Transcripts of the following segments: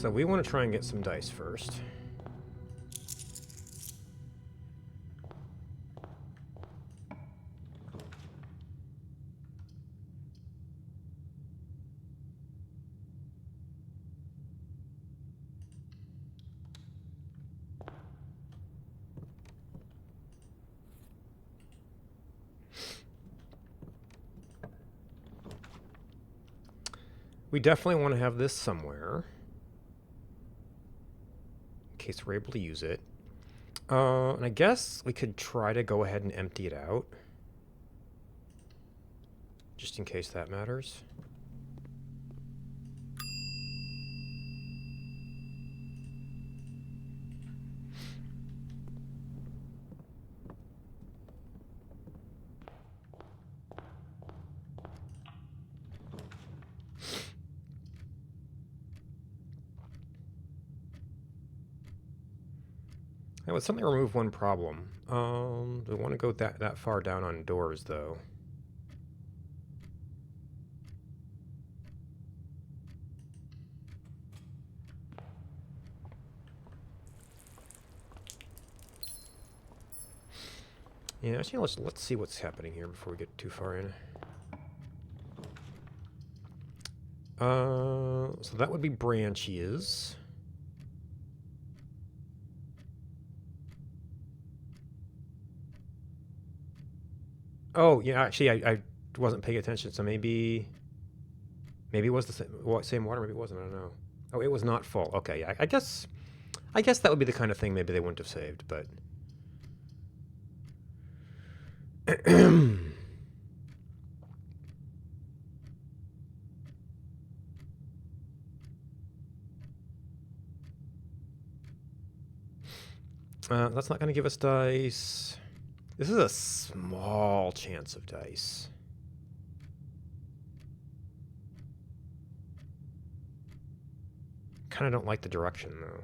So we want to try and get some dice first. We definitely want to have this somewhere, in case we're able to use it. And I guess we could try to go ahead and empty it out, just in case that matters. I would certainly remove one problem. We want to go that far down on doors, though. Yeah, actually, let's see what's happening here before we get too far in. So that would be branches. Oh, yeah, actually, I wasn't paying attention, so maybe it was the same water, maybe it wasn't, I don't know. Oh, it was not full. Okay, yeah, I guess that would be the kind of thing maybe they wouldn't have saved, but... that's not going to give us dice. This is a small chance of dice. Kind of don't like the direction, though.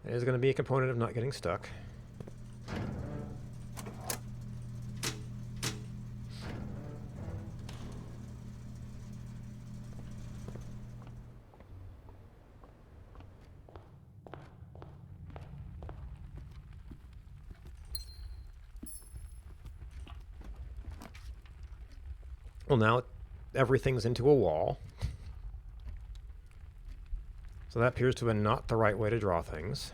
It is going to be a component of not getting stuck. Well, now everything's into a wall. So that appears to have been not the right way to draw things.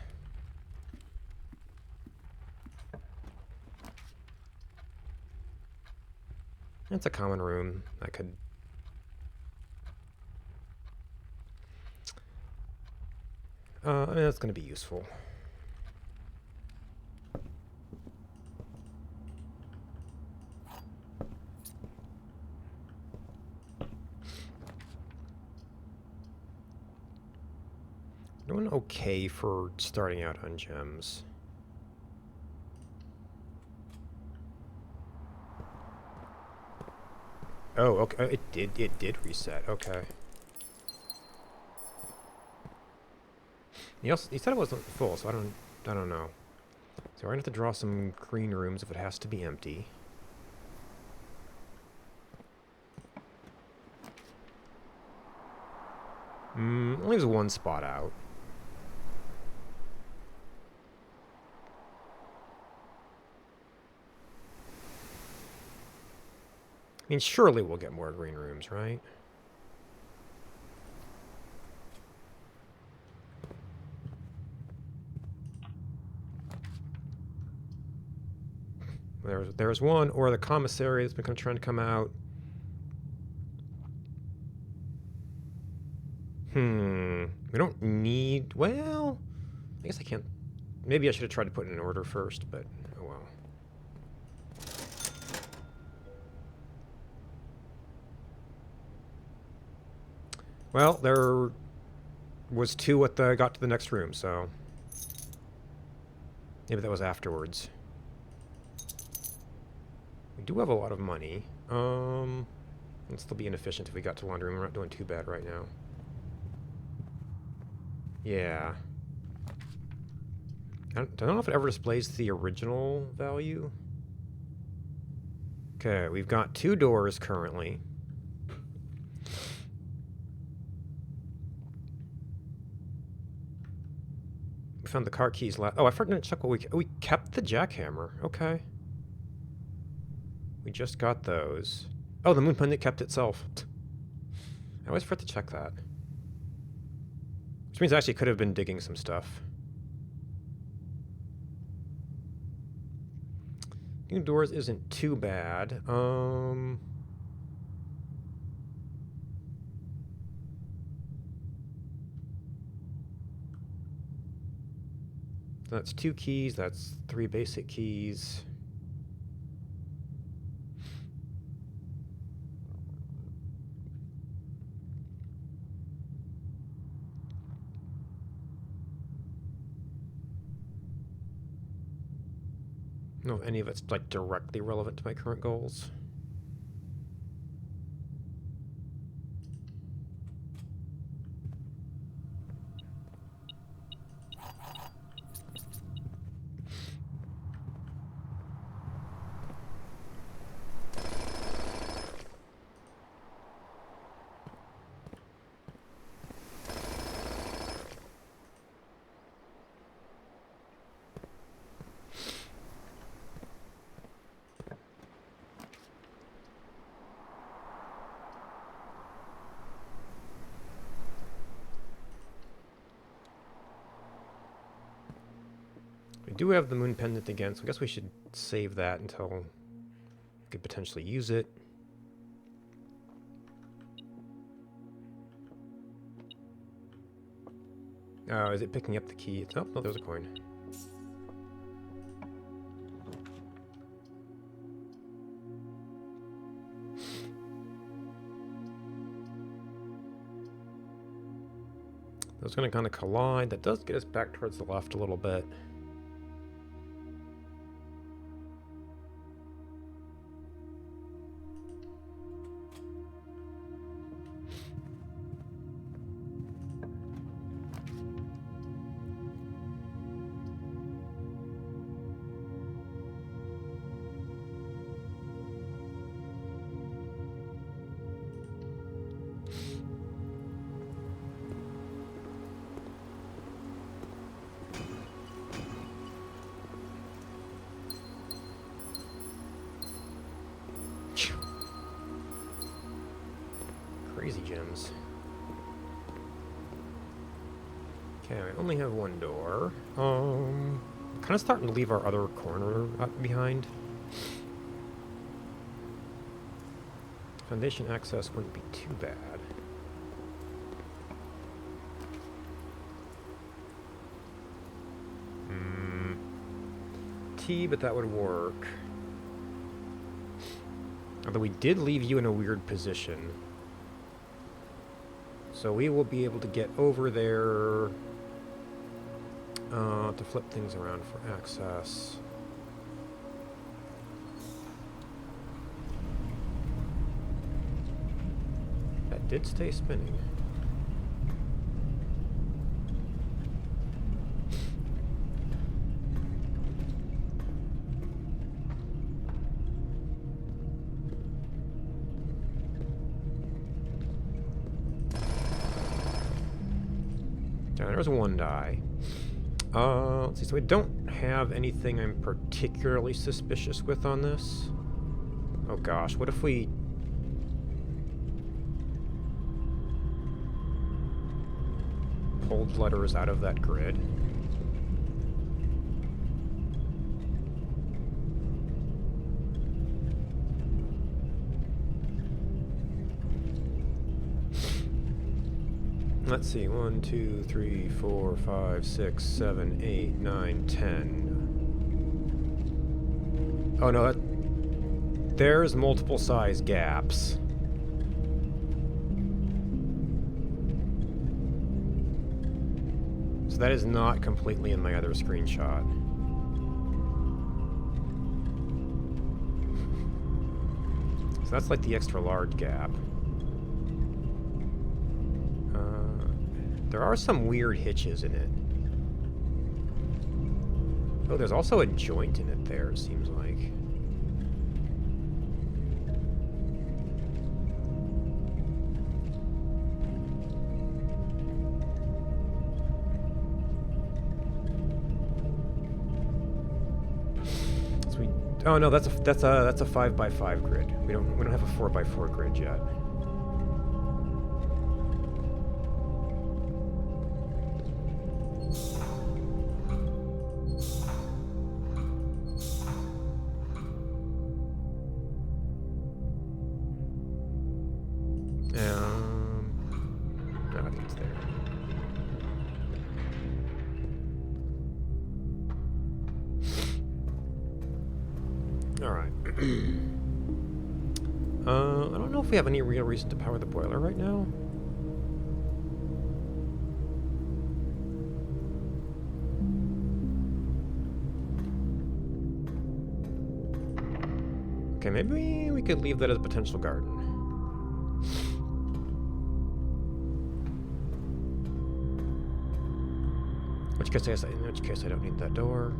It's a common room. I could... I mean, that's going to be useful. Doing okay for starting out on gems. Oh, okay. It did reset. Okay. He said it wasn't full, so I don't know. So we're gonna have to draw some green rooms if it has to be empty. Leaves one spot out. I mean, surely we'll get more green rooms, right? There's one, or the commissary that's been trying to come out. We don't need... Well, I guess I can't... Maybe I should have tried to put it in order first, but oh well. Well, there was two at the... got to the next room, so... Maybe that was afterwards. We do have a lot of money. It'd still be inefficient if we got to laundry room. We're not doing too bad right now. Yeah. I don't know if it ever displays the original value. Okay, we've got 2 doors currently. We found the car keys last. Oh, I forgot to check what we kept the jackhammer. Okay. We just got those. Oh, the moon pendant kept itself. I always forget to check that. Which means I actually could have been digging some stuff. New doors isn't too bad. That's 2 keys. That's 3 basic keys. I don't know if any of it's like directly relevant to my current goals. We do have the moon pendant again, so I guess we should save that until we could potentially use it. Oh, is it picking up the key? Oh, no, there's a coin. That's going to kind of collide. That does get us back towards the left a little bit. Crazy gems. Okay, I only have 1 door. Kind of starting to leave our other corner behind. Foundation access wouldn't be too bad. T, but that would work. Although we did leave you in a weird position. So we will be able to get over there to flip things around for access. That did stay spinning. There's 1 die. Let's see. So we don't have anything I'm particularly suspicious with on this. Oh gosh, what if we... pulled letters out of that grid? Let's see, 1, 2, 3, 4, 5, 6, 7, 8, 9, 10. Oh no, there's multiple size gaps. So that is not completely in my other screenshot. So that's like the extra large gap. There are some weird hitches in it. Oh, there's also a joint in it there, it seems like. So oh no, that's a 5x5 grid. We don't have a 4x4 grid yet. No, I think it's there. All right. I don't know if we have any real reason to power the boiler right now. Okay, maybe we could leave that as a potential garden. In which case I don't need that door.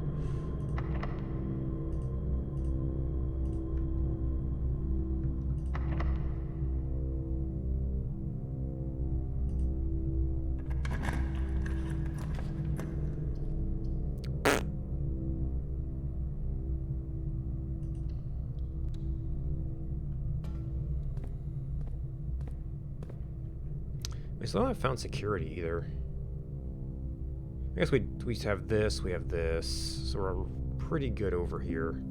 I still haven't found security either. I guess we have this, so we're pretty good over here.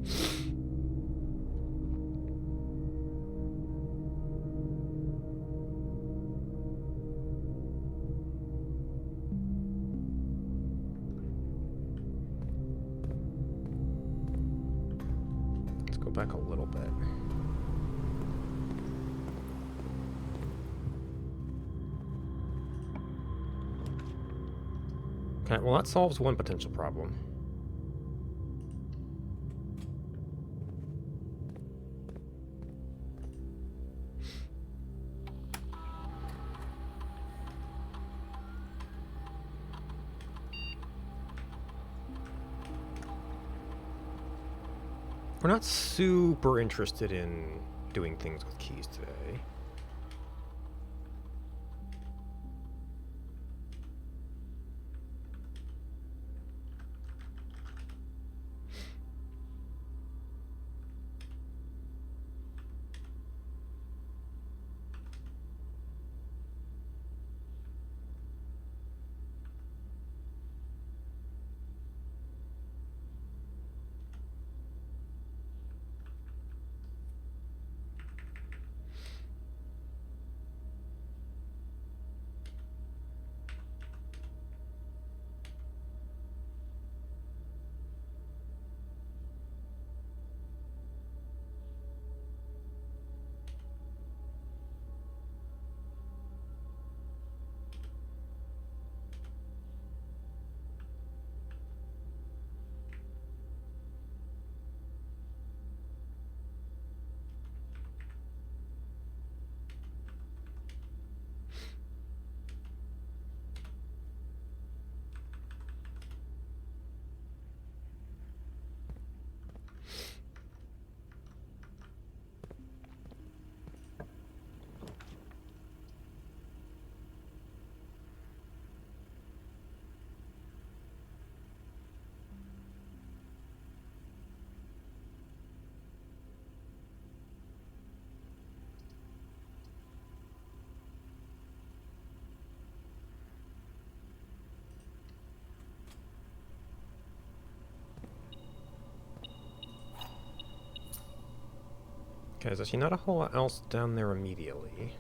Let's go back a little bit. Okay, well that solves one potential problem. We're not super interested in doing things with keys today. Okay, there's actually not a whole lot else down there immediately.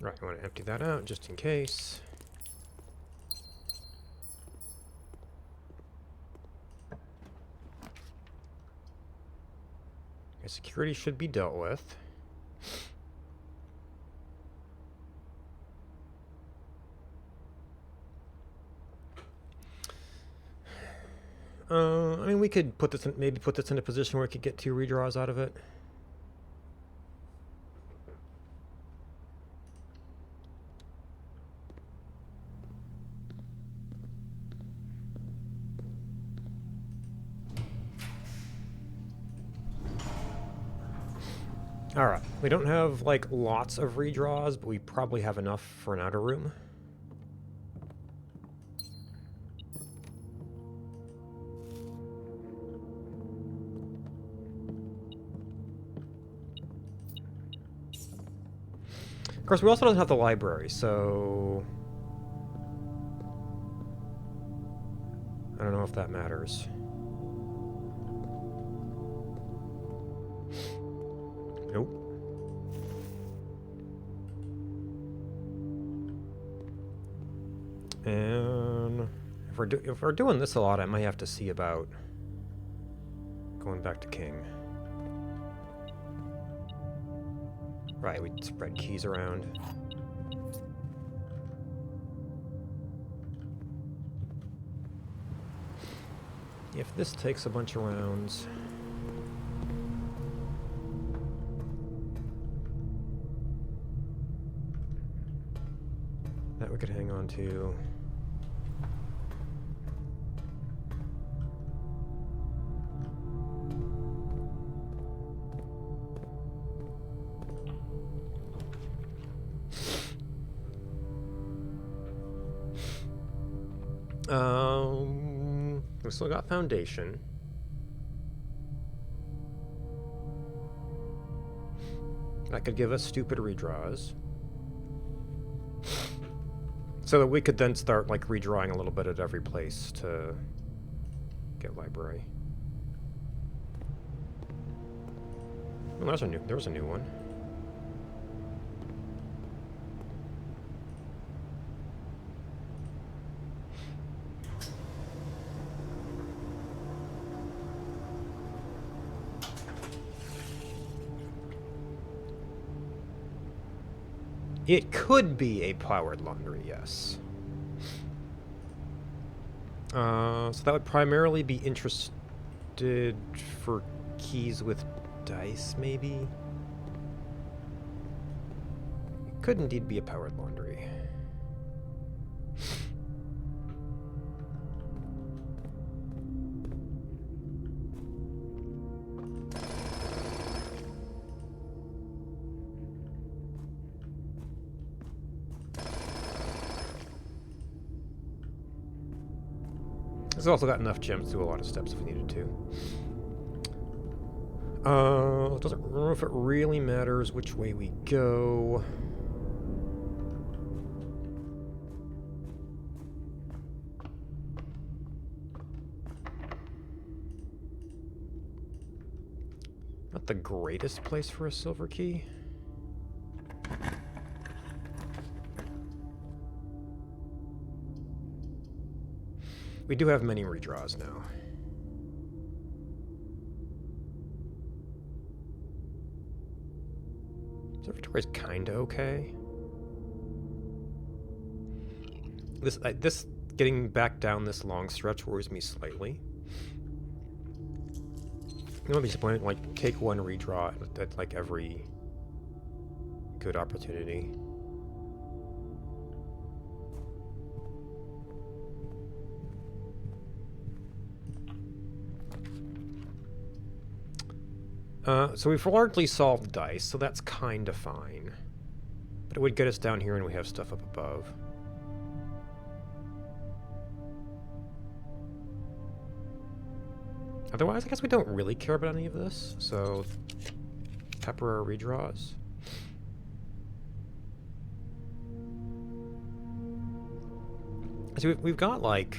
Right, I want to empty that out just in case. Okay, security should be dealt with. I mean, we could put this in, maybe put this in a position where we could get 2 redraws out of it. Alright, we don't have, like, lots of redraws, but we probably have enough for an outer room. Of course, we also don't have the library, so... I don't know if that matters. Nope. And if we're doing this a lot, I might have to see about going back to king. Right, we'd spread keys around. If this takes a bunch of rounds... that we could hang on to. We still got foundation. That could give us stupid redraws. So that we could then start, like, redrawing a little bit at every place to get library. Well, there was a new one. It could be a powered laundry, yes. So that would primarily be interested for keys with dice, maybe? It could indeed be a powered laundry. It's also got enough gems to do a lot of steps if we needed to. Doesn't know if it really matters which way we go. Not the greatest place for a silver key. We do have many redraws now. Observatory is kinda okay. This getting back down this long stretch worries me slightly. I'm not disappointed, like, take 1 redraw at like every good opportunity. So we've largely solved dice, so that's kinda fine. But it would get us down here and we have stuff up above. Otherwise, I guess we don't really care about any of this, so pepper our redraws. So we've got, like,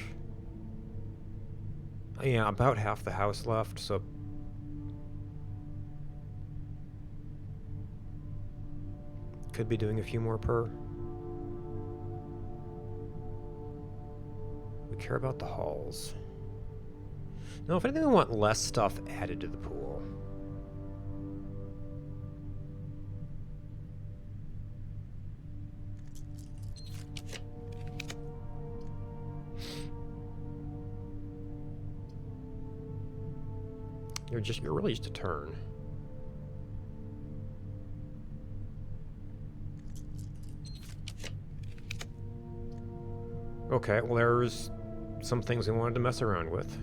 yeah, about half the house left, so could be doing a few more per. We care about the halls. No, if anything, we want less stuff added to the pool. You're really just a turn. Okay, well there's some things we wanted to mess around with.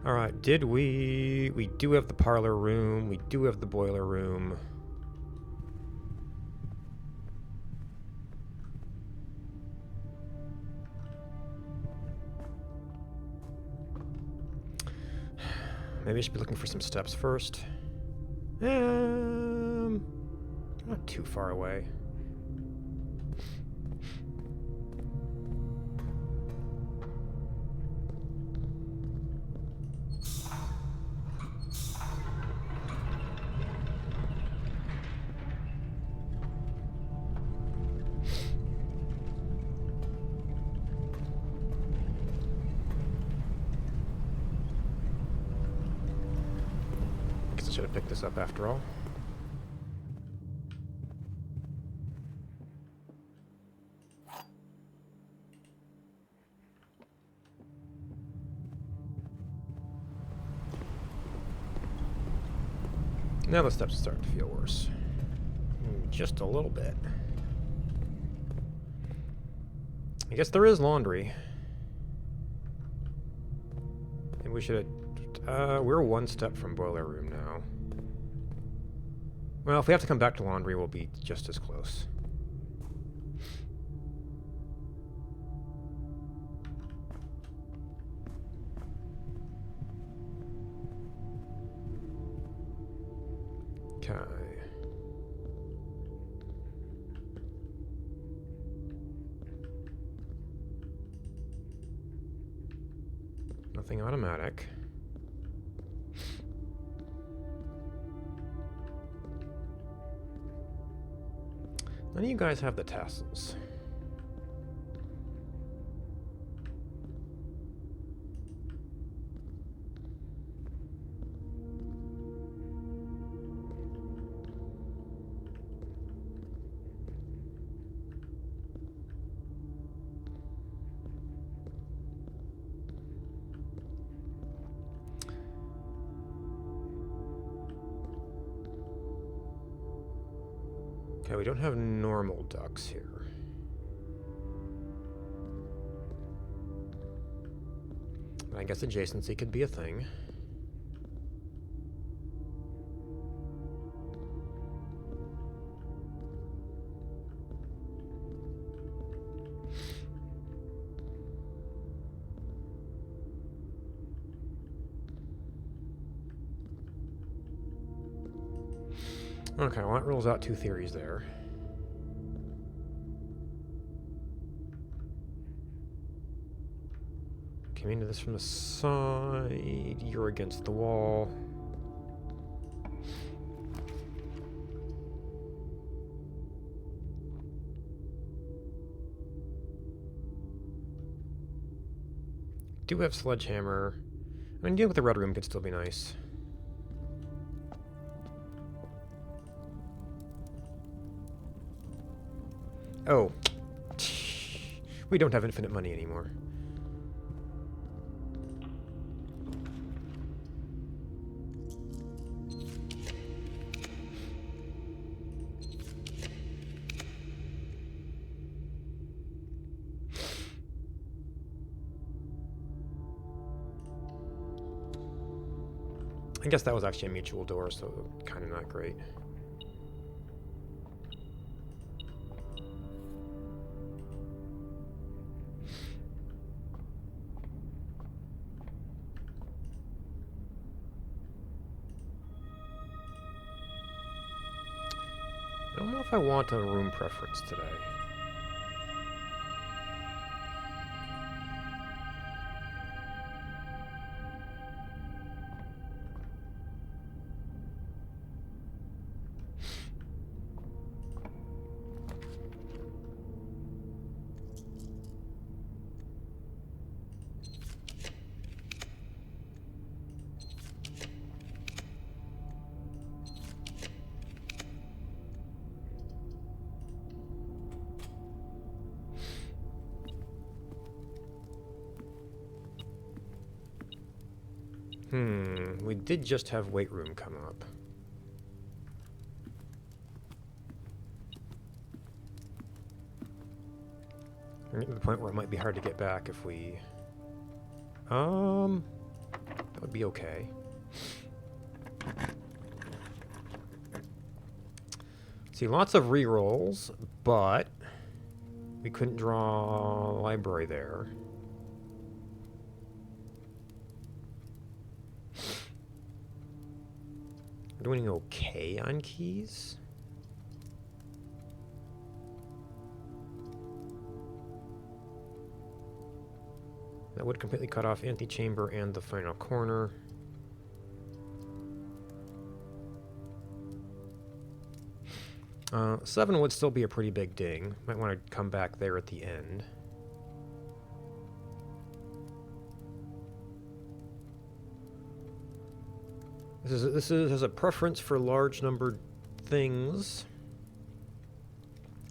Alright, we do have the parlor room, we do have the boiler room. Maybe I should be looking for some steps first. Not too far away. Guess I should have picked this up after all. Now the steps are starting to feel worse. Just a little bit. I guess there is laundry. Maybe we should have... we're one step from boiler room now. Well, if we have to come back to laundry, we'll be just as close. Okay. Nothing automatic. None of you guys have the tassels. Okay, we don't have normal ducks here. I guess adjacency could be a thing. Okay, well that rules out two theories there. Came into this from the side, you're against the wall. Do have sledgehammer. I mean, dealing with the red room could still be nice. Oh. We don't have infinite money anymore. I guess that was actually a mutual door, so kind of not great. I don't know if I want a room preference today. We did just have weight room come up. We're getting to the point where it might be hard to get back if we... That would be okay. See, lots of rerolls, but we couldn't draw a library there. We're doing okay on keys. That would completely cut off antechamber and the final corner. Seven would still be a pretty big ding. Might want to come back there at the end. This has a preference for large numbered things.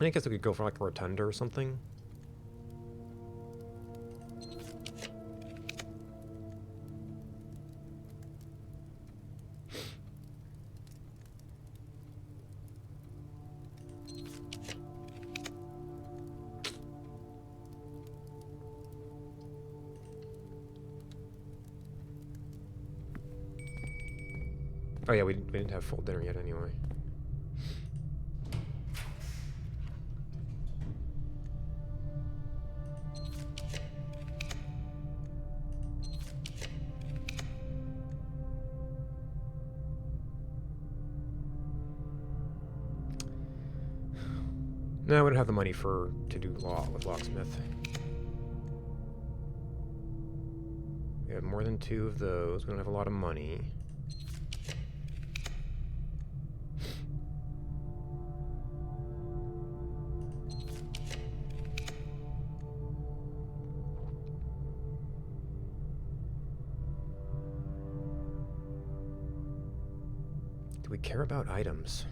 I guess we could go for like a rotunda or something. Oh yeah, we didn't have full dinner yet anyway. No, we don't have the money to do law with locksmith. We have more than 2 of those. We don't have a lot of money. Do we care about items?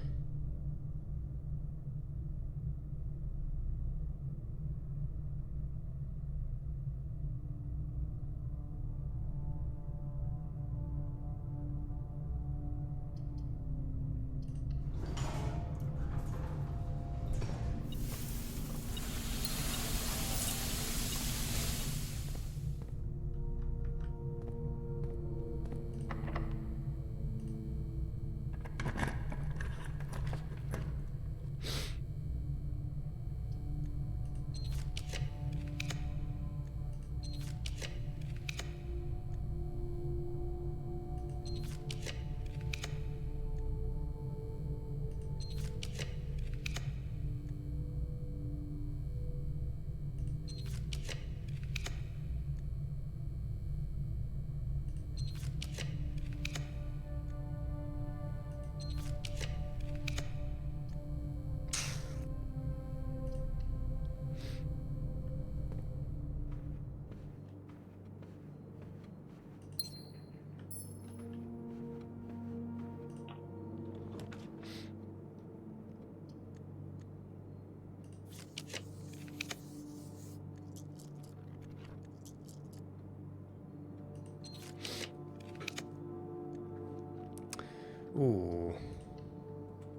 Ooh.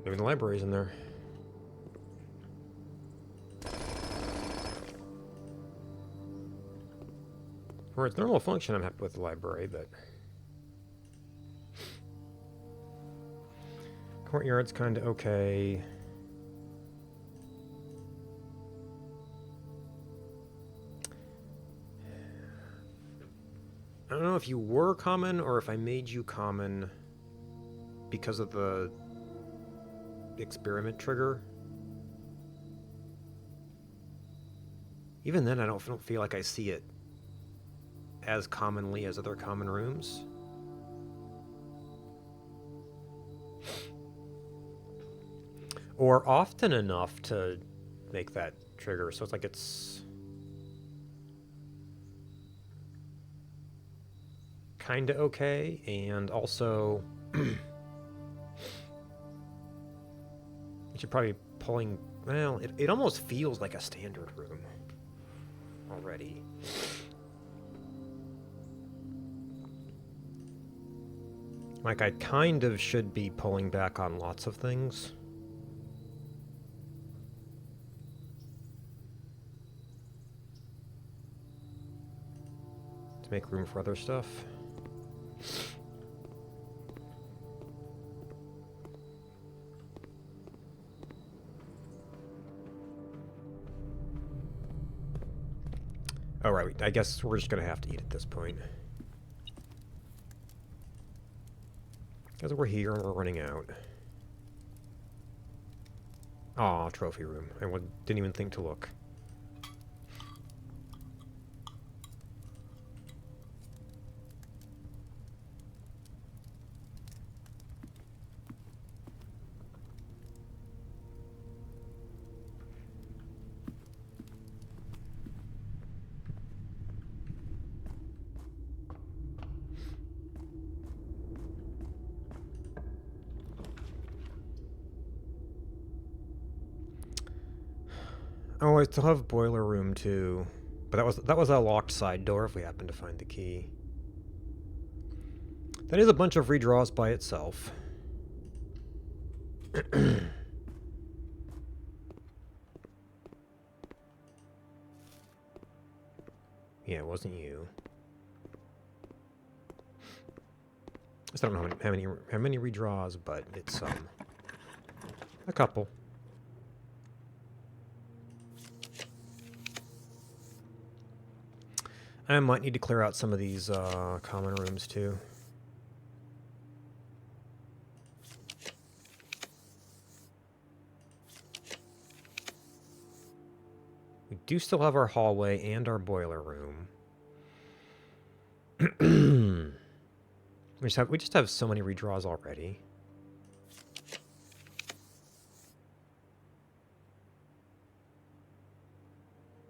Maybe the library's in there. For its normal function, I'm happy with the library, but... Courtyard's kinda okay. I don't know if you were common or if I made you common because of the experiment trigger. Even then, I don't feel like I see it as commonly as other common rooms. Or often enough to make that trigger, so it's like it's kinda okay, and also you're probably pulling, well, it almost feels like a standard room already. Like, I kind of should be pulling back on lots of things. To make room for other stuff. Oh, right. I guess we're just going to have to eat at this point. Because we're here and we're running out. Aw, trophy room. I didn't even think to look. Oh, I still have boiler room too. But that was a locked side door if we happen to find the key. That is a bunch of redraws by itself. Yeah, it wasn't you. I still don't know how many redraws, but it's a couple. I might need to clear out some of these common rooms too. We do still have our hallway and our boiler room. we just have so many redraws already.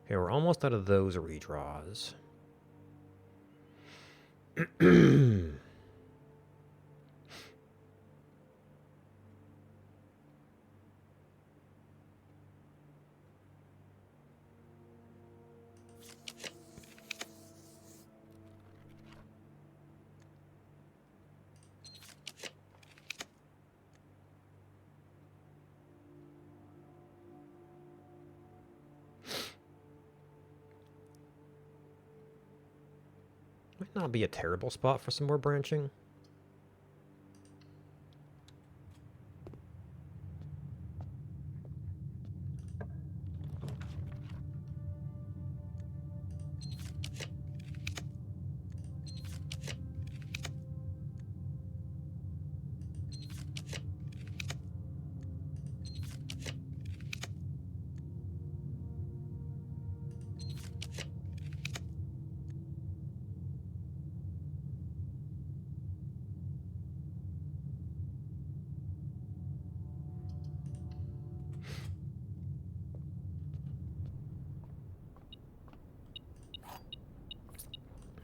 Okay, we're almost out of those redraws. Might not be a terrible spot for some more branching.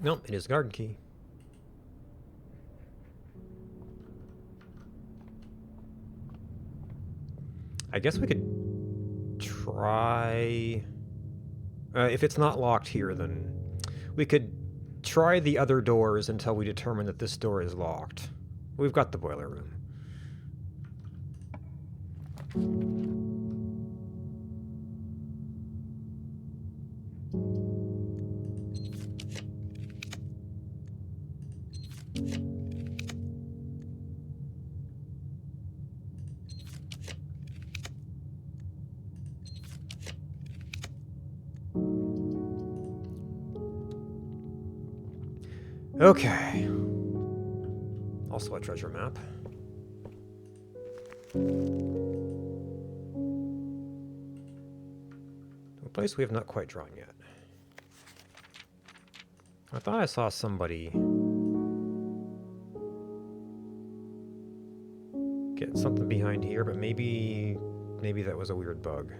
Nope, it is garden key. I guess we could try... if it's not locked here, then we could try the other doors until we determine that this door is locked. We've got the boiler room. Okay. Also a treasure map. A place we have not quite drawn yet. I thought I saw somebody get something behind here, but maybe that was a weird bug.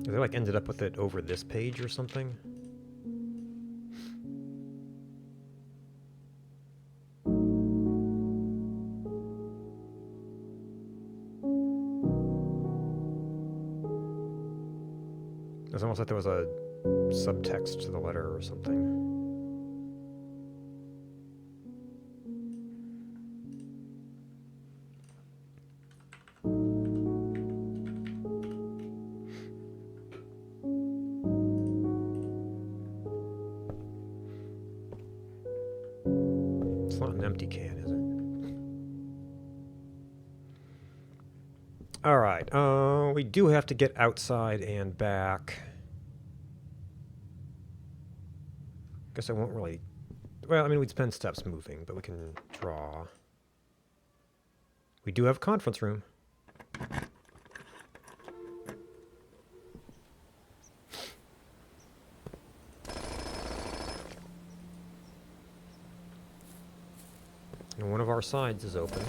They like ended up with it over this page or something. It's almost like there was a subtext to the letter or something. It's not an empty can, is it? All right. We do have to get outside and back. Guess I won't really... Well, I mean, we'd spend steps moving, but we can draw. We do have a conference room. And one of our sides is open.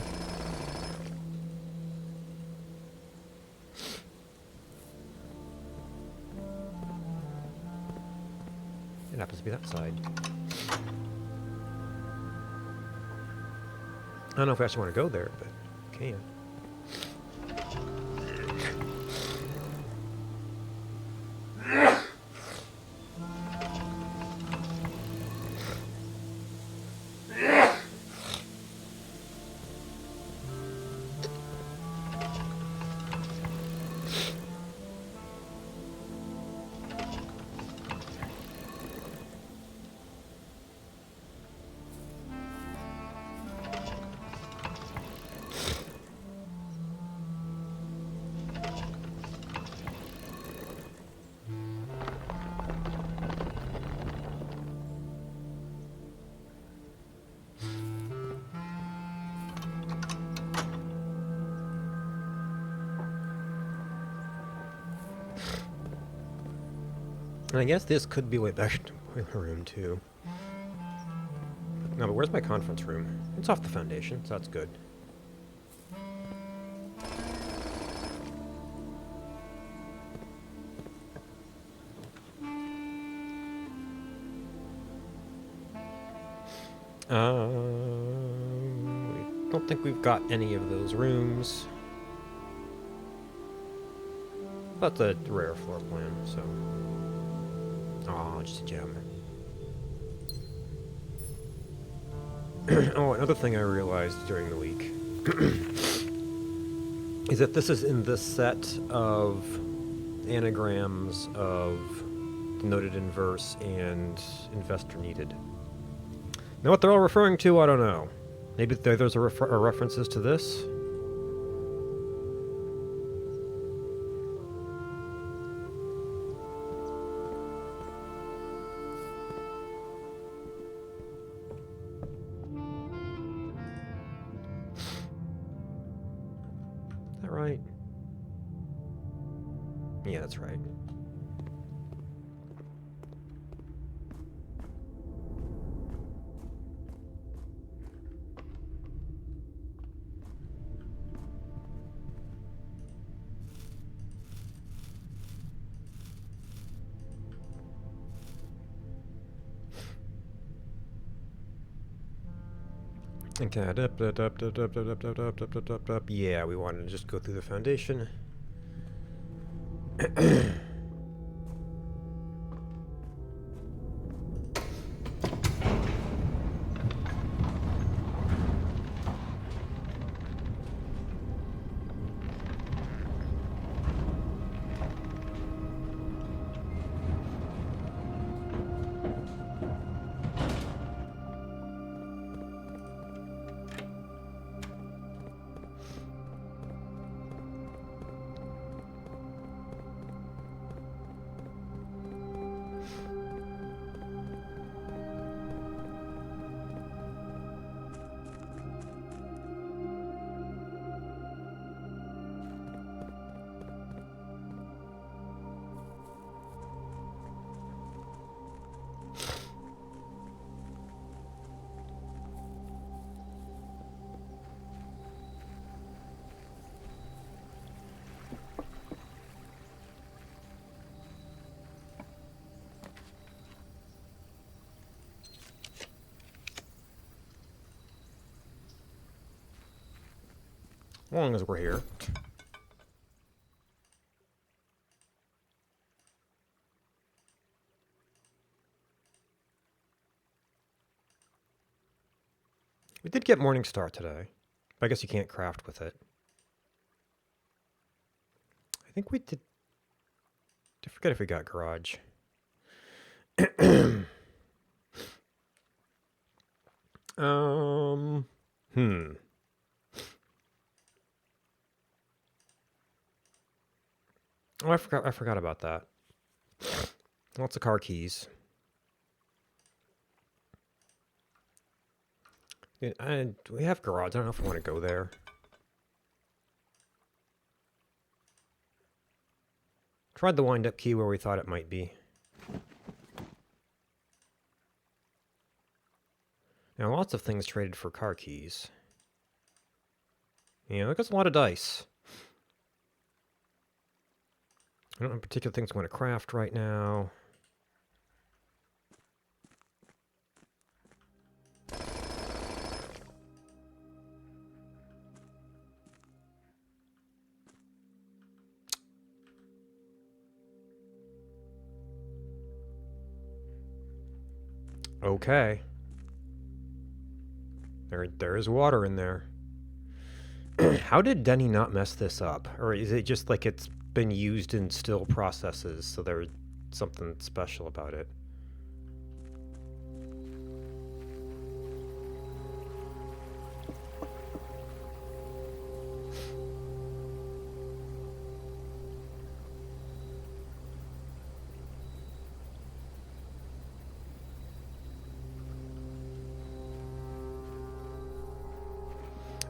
It happens to be that side. I don't know if I actually want to go there, but I can. And I guess this could be way back to the boiler room, too. No, but where's my conference room? It's off the foundation, so that's good. I don't think we've got any of those rooms. But the rare floor plan, so... Oh, just a gem. Oh, another thing I realized during the week is that this is in this set of anagrams of Noted in Verse and Investor Needed. Now what they're all referring to, I don't know. Maybe there's a references to this? Right? Yeah, that's right. Okay, yeah, we wanted to just go through the foundation. As long as we're here. We did get Morningstar today. But I guess you can't craft with it. I think we did... I forget if we got Garage. Hmm. Oh, I forgot about that. Lots of car keys. And we have garage. I don't know if I want to go there. Tried the wind-up key where we thought it might be. Now, lots of things traded for car keys. Yeah, look, that's a lot of dice. I don't have particular things I want to craft right now. Okay. There is water in there. How did Denny not mess this up? Or is it just like it's been used in still processes, so there's something special about it?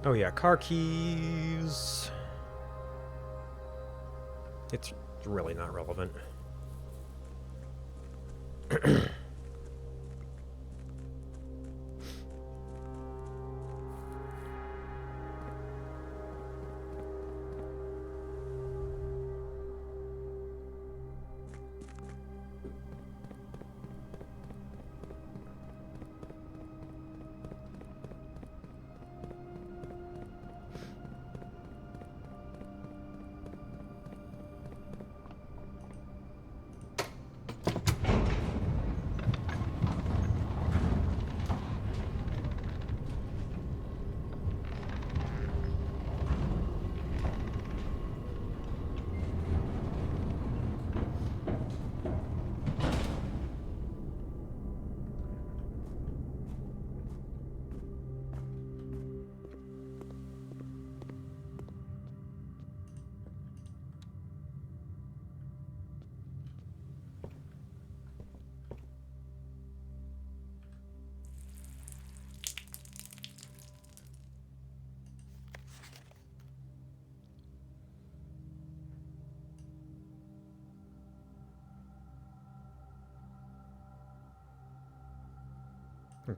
Oh yeah, car keys. It's really not relevant.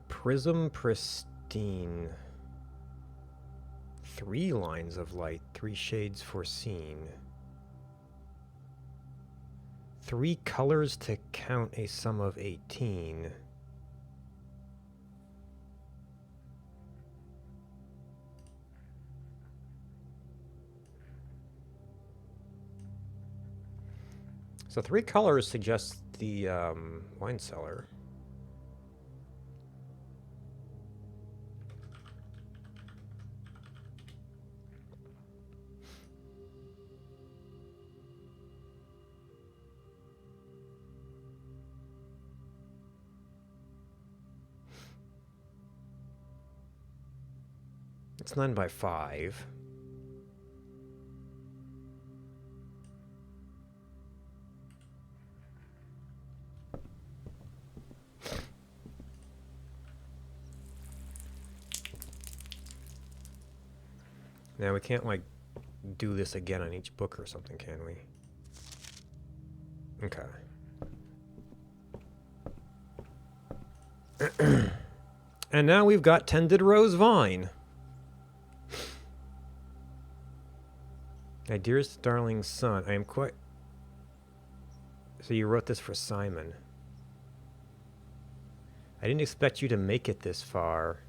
Prism pristine. 3 lines of light, 3 shades foreseen. 3 colors to count a sum of 18. So 3 colors suggests the wine cellar. It's 9 by 5. Now we can't like do this again on each book or something, can we? Okay. And now we've got Tended Rose Vine. My dearest darling son, I am quite... So you wrote this for Simon. I didn't expect you to make it this far.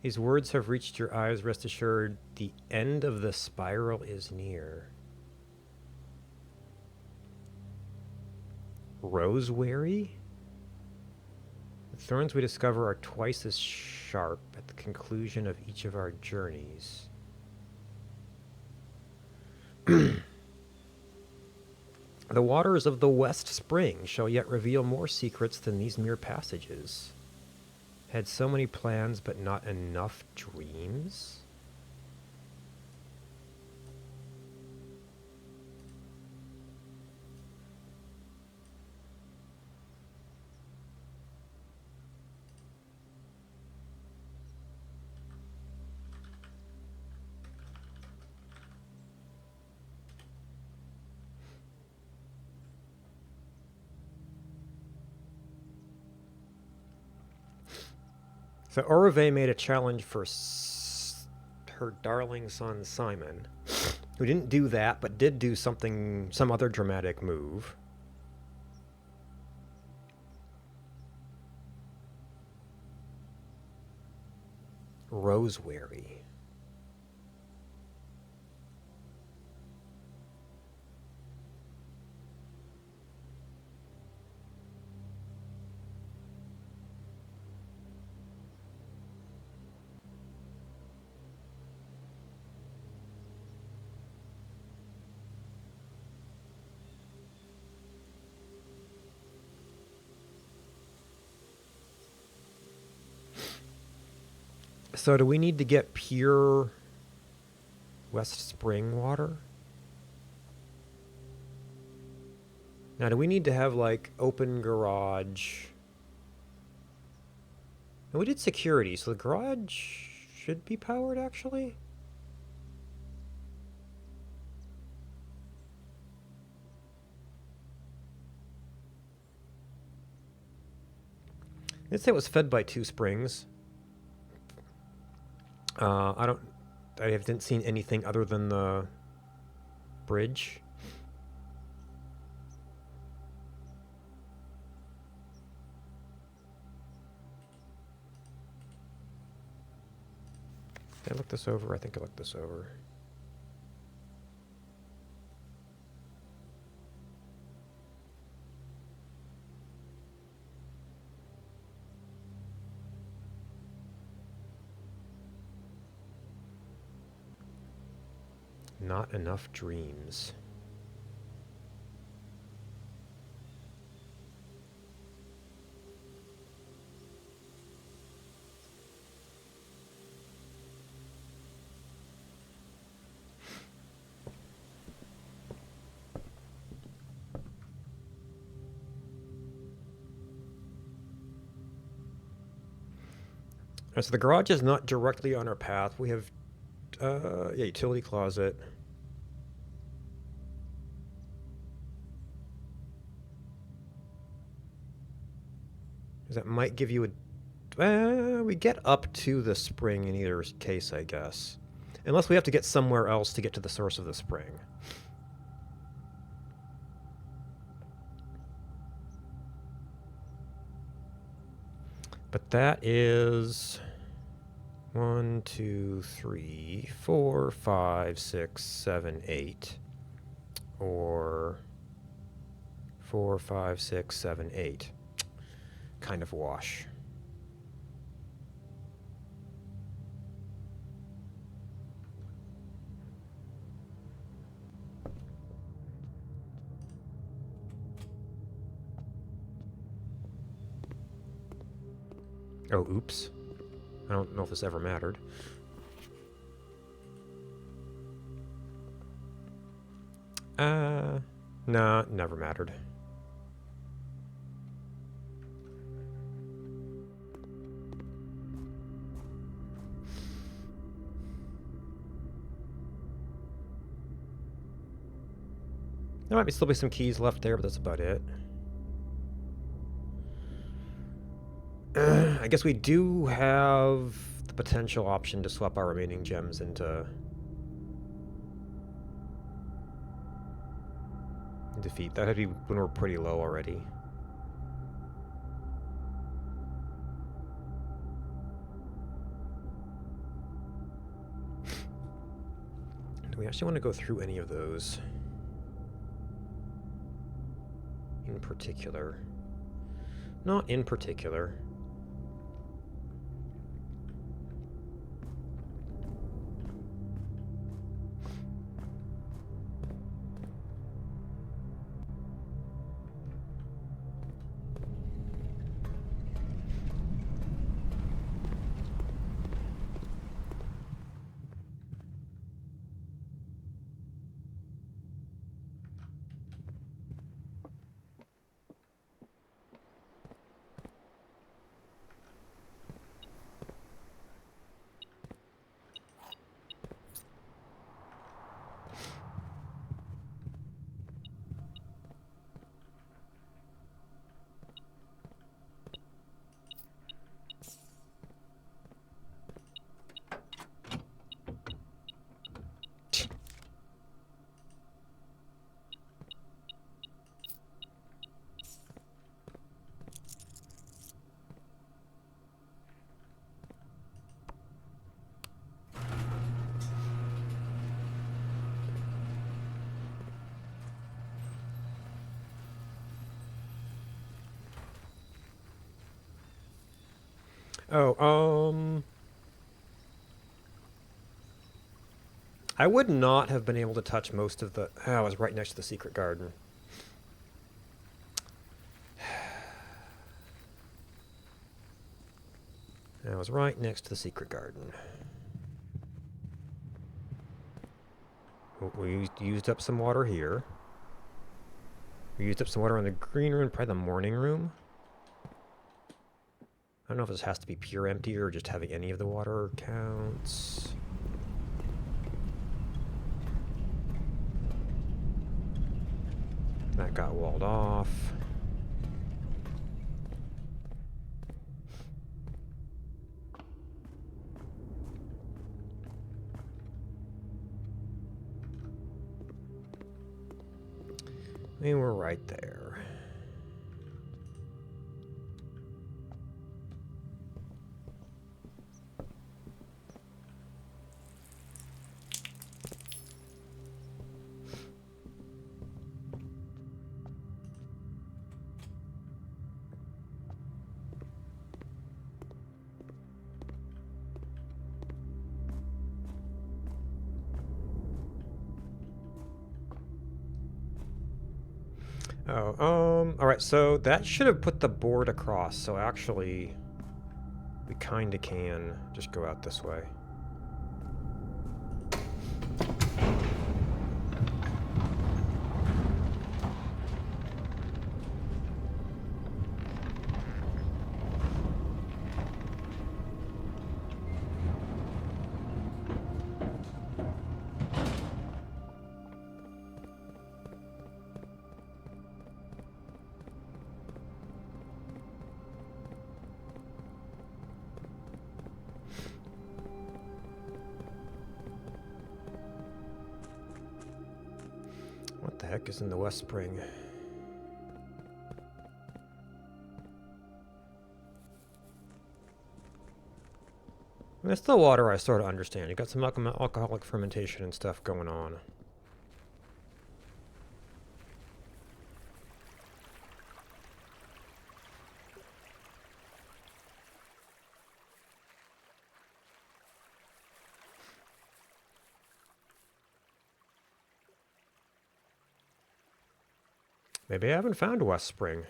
These words have reached your eyes. Rest assured, the end of the spiral is near. Rosewary? The thorns we discover are twice as sharp at the conclusion of each of our journeys. The waters of the West Spring shall yet reveal more secrets than these mere passages. Had so many plans, but not enough dreams? So Orove made a challenge for her darling son Simon, who didn't do that, but did do something, some other dramatic move. Rosewary. So do we need to get pure West Spring water? Now, do we need to have, like, open garage? And we did security, so the garage should be powered, actually? Let's say it was fed by 2 springs. I haven't seen anything other than the bridge. Did I look this over? I think I looked this over. Not enough dreams. So the garage is not directly on our path. We have, yeah, utility closet. That might give you a... we get up to the spring in either case, I guess. Unless we have to get somewhere else to get to the source of the spring. But that is 1, 2, 3, 4, 5, 6, 7, 8. Or 4, 5, 6, 7, 8. Kind of wash. Oh, oops. I don't know if this ever mattered. Nah, never mattered. There might still be some keys left there, but that's about it. I guess we do have the potential option to swap our remaining gems into defeat. That'd be when we're pretty low already. Do we actually want to go through any of those in particular? Not in particular. Oh, I would not have been able to touch most of the... Oh, I was right next to the secret garden. I was right next to the secret garden. We used up some water here. We used up some water in the green room, probably the morning room. I don't know if this has to be pure empty or just having any of the water counts. That got walled off. And we're right there. Alright, so that should have put the board across, so actually, we kinda can just go out this way. What the heck is in the West Spring? It's the water I sort of understand. You got some alcoholic fermentation and stuff going on. Maybe I haven't found West Spring.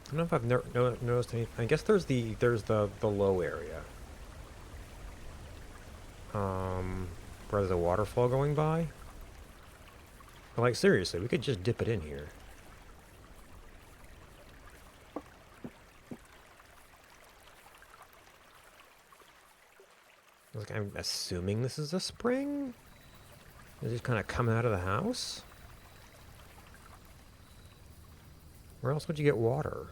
I don't know if I've noticed any. I guess there's the low area. Where there's a waterfall going by. But like seriously, we could just dip it in here. Like I'm assuming this is a spring. Is it kind of coming out of the house? Where else would you get water?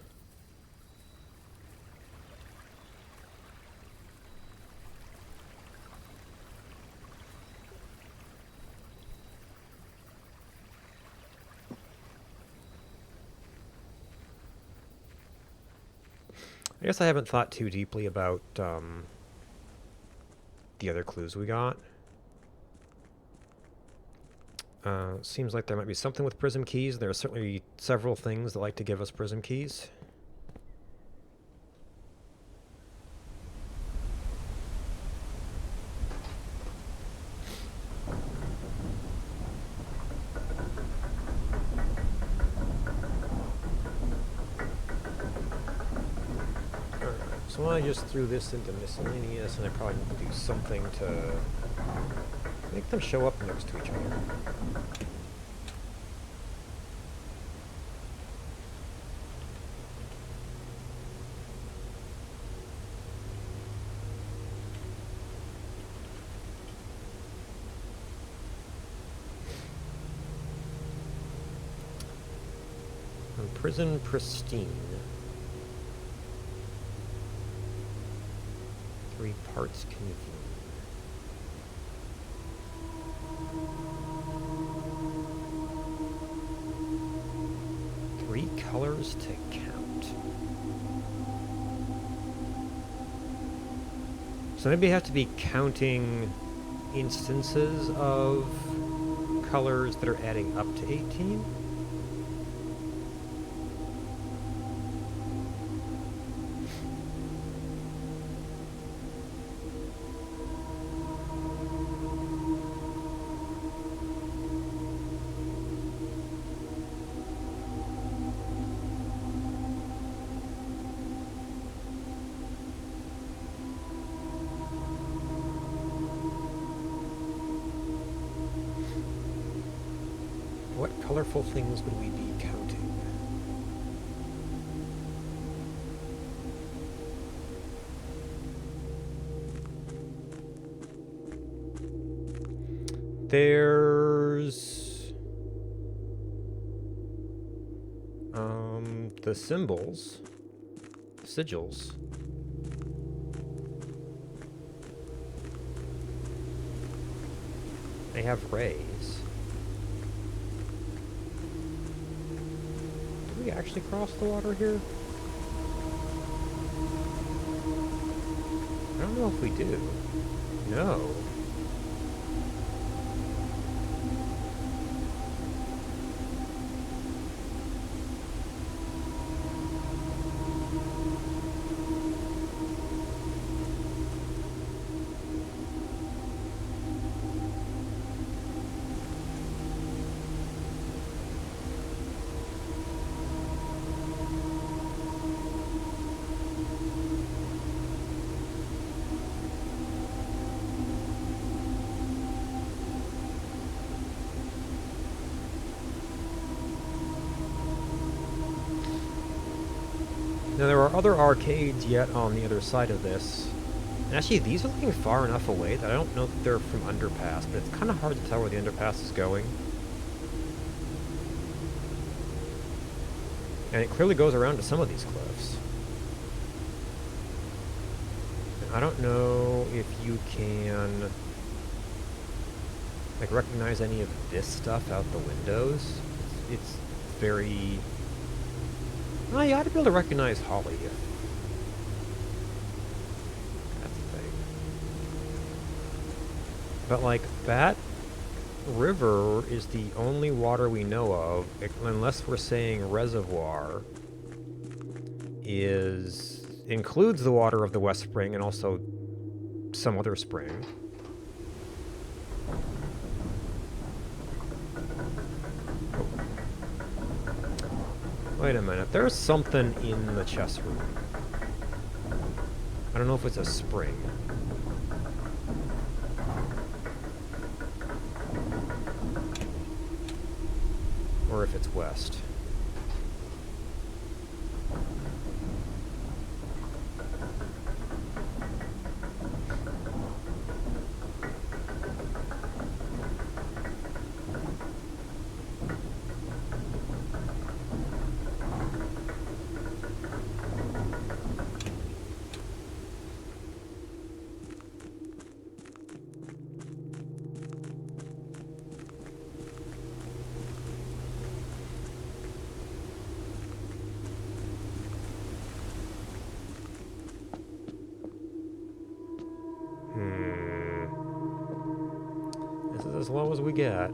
I guess I haven't thought too deeply about the other clues we got. Seems like there might be something with prism keys. There are certainly several things that like to give us prism keys. So I just threw this into miscellaneous, and I probably need to do something to make them show up next to each other. Prison pristine. 3 parts convene. Three colors to count. So maybe I have to be counting instances of colors that are adding up to 18? What colorful things would we be counting? There's the symbols, sigils. They have rays. Did we actually cross the water here? I don't know if we do. No. Now there are other arcades yet on the other side of this. And actually these are looking far enough away that I don't know that they're from underpass, but it's kind of hard to tell where the underpass is going. And it clearly goes around to some of these cliffs. And I don't know if you can like recognize any of this stuff out the windows. It's very... Oh, you ought to be able to recognize Holly. That's the thing. But, like, that river is the only water we know of, unless we're saying reservoir, includes the water of the West Spring and also some other spring. Wait a minute, there's something in the chest room. I don't know if it's a spring. Or if it's west. This is as low as we get. I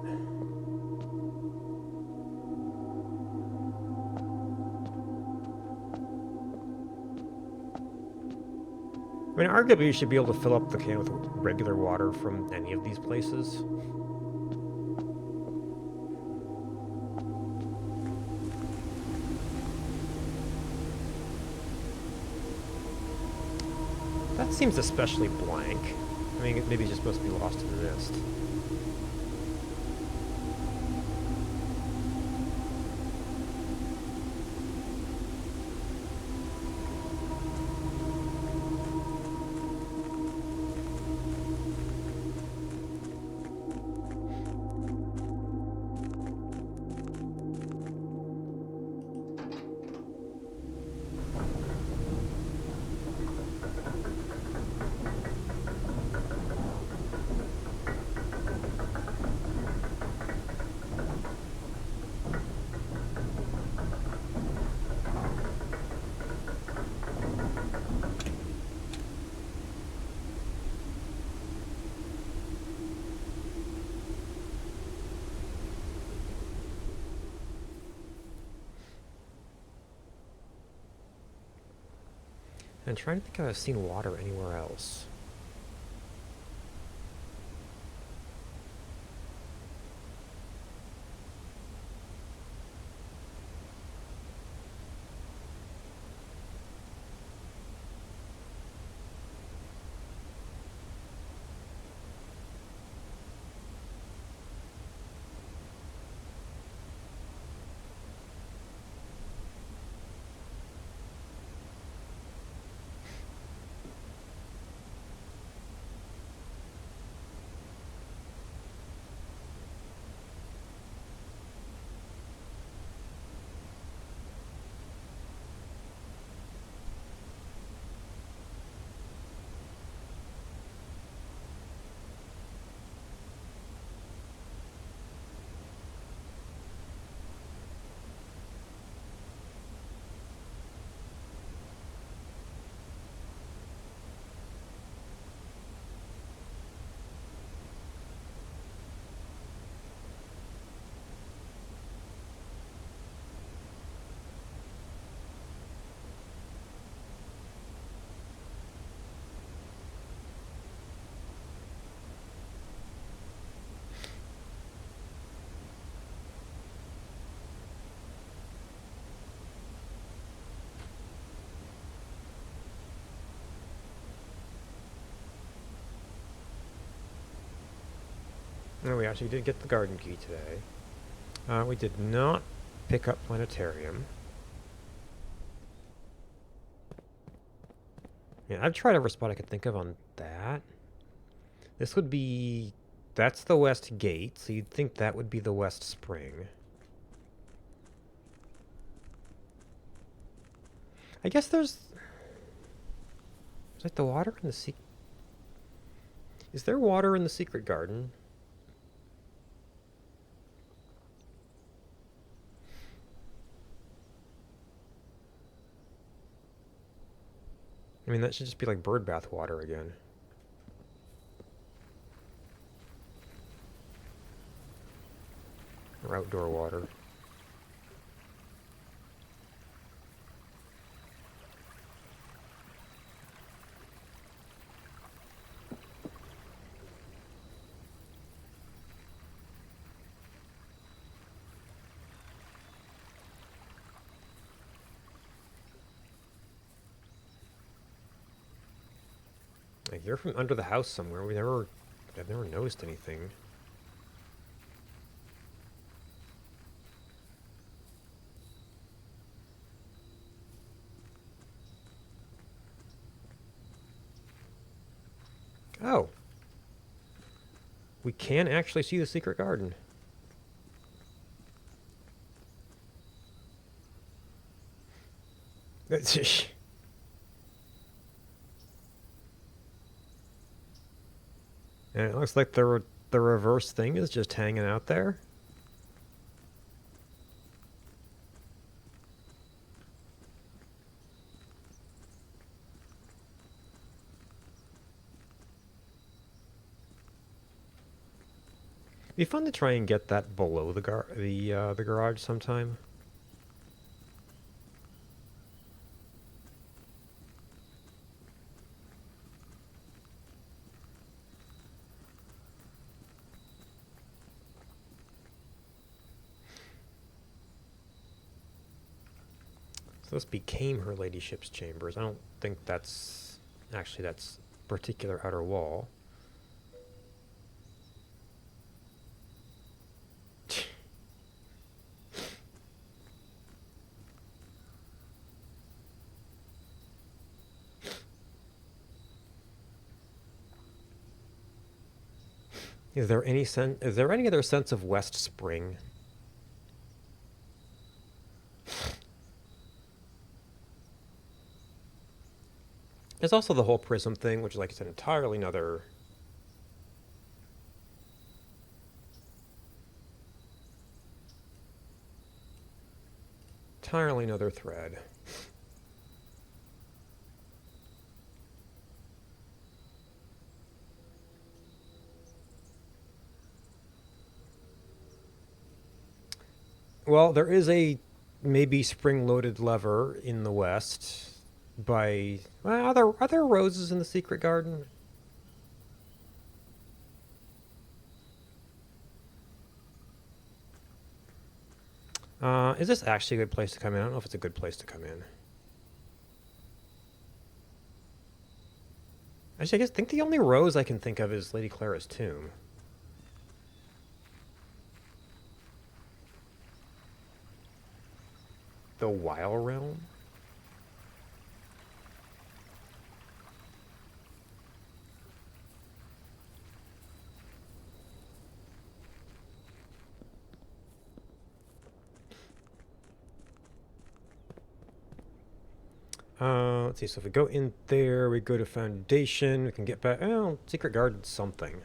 mean, arguably you should be able to fill up the can with regular water from any of these places. That seems especially blank. I mean, maybe it's just supposed to be lost in the mist. And trying to think if I've seen water anywhere else. Oh, we actually did get the garden key today. We did not pick up planetarium. Yeah, I've tried every spot I could think of on that. This would be... That's the west gate, so you'd think that would be the west spring. I guess there's... Is like the water in the secret... Is there water in the secret garden? I mean, that should just be like bird bath water again. Or outdoor water. Like, you're from under the house somewhere. I've never noticed anything. Oh. We can actually see the secret garden. And it looks like the reverse thing is just hanging out there. It'd be fun to try and get that below the garage sometime. So this became her ladyship's chambers. I don't think that's particular outer wall. Is there any other sense of West Spring? There's also the whole prism thing, which is like it's an entirely another thread. Well, there is a maybe spring-loaded lever in the west. by... Well, are there roses in the secret garden? Is this actually a good place to come in? I don't know if it's a good place to come in. Actually, I think the only rose I can think of is Lady Clara's tomb. The Weil Realm? Let's see. So if we go in there, we go to Foundation. We can get back. Oh, Secret Garden something.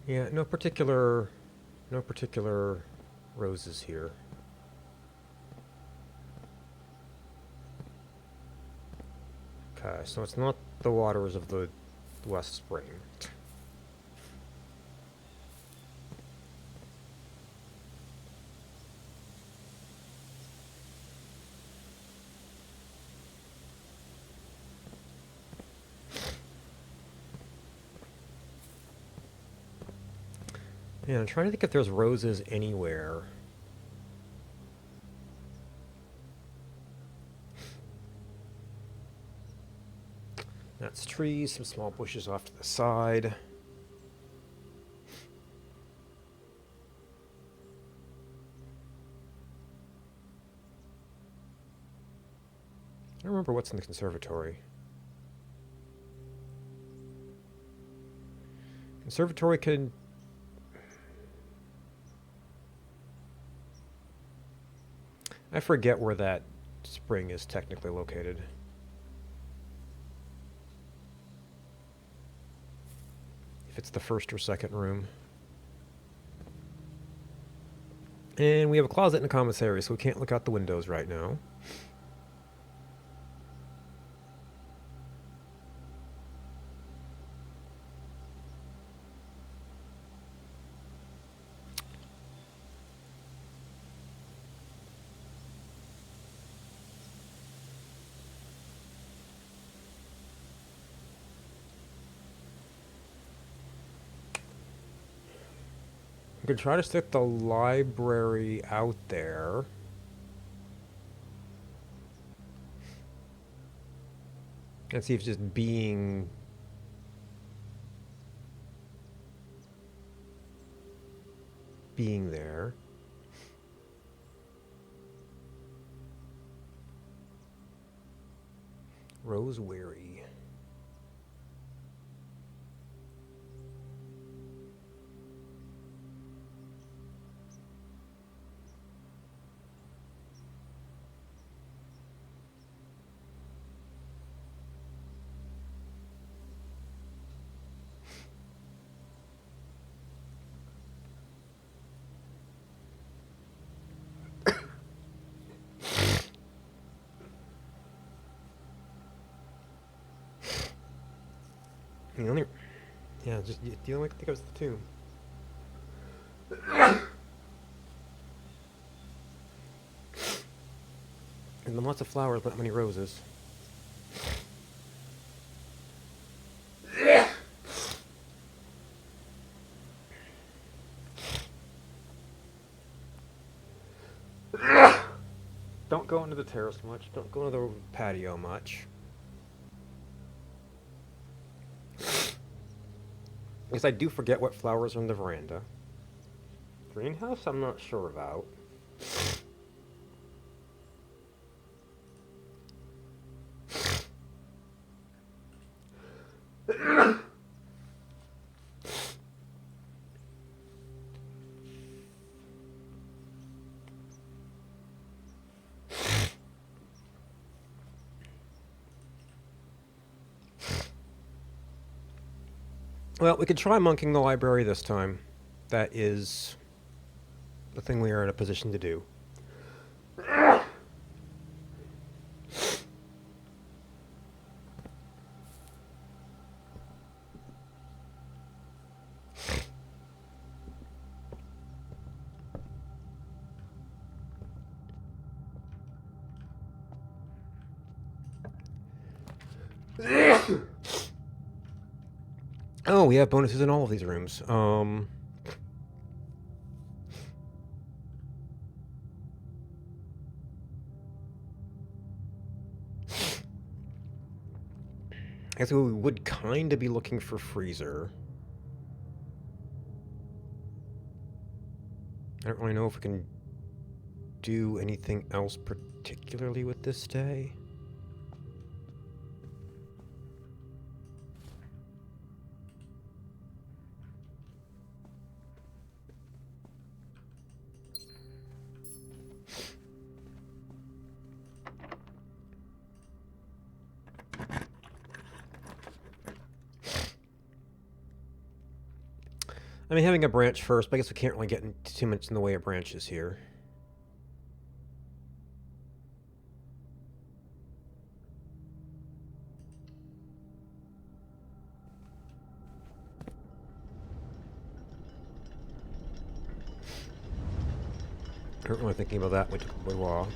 Yeah, no particular roses here. Okay, so it's not the waters of the West Spring. Yeah, I'm trying to think if there's roses anywhere. That's trees, some small bushes off to the side. I don't remember what's in the conservatory. Conservatory can... I forget where that spring is technically located. If it's the first or second room. And we have a closet and a commissary, so we can't look out the windows right now. We could try to stick the library out there. And see if just being there. Roseberry. The only, yeah, just the only thing was the tomb. And lots of flowers, not many roses. Don't go into the terrace much. Don't go into the patio much. Because I do forget what flowers are in the veranda. Greenhouse, I'm not sure about. Well, we could try monking the library this time. That is the thing we are in a position to do. Oh, we have bonuses in all of these rooms. I guess we would kind of be looking for freezer. I don't really know if we can do anything else particularly with this day. I mean, having a branch first, but I guess we can't really get too much in the way of branches here. I weren't really thinking about that when we took a boudoir.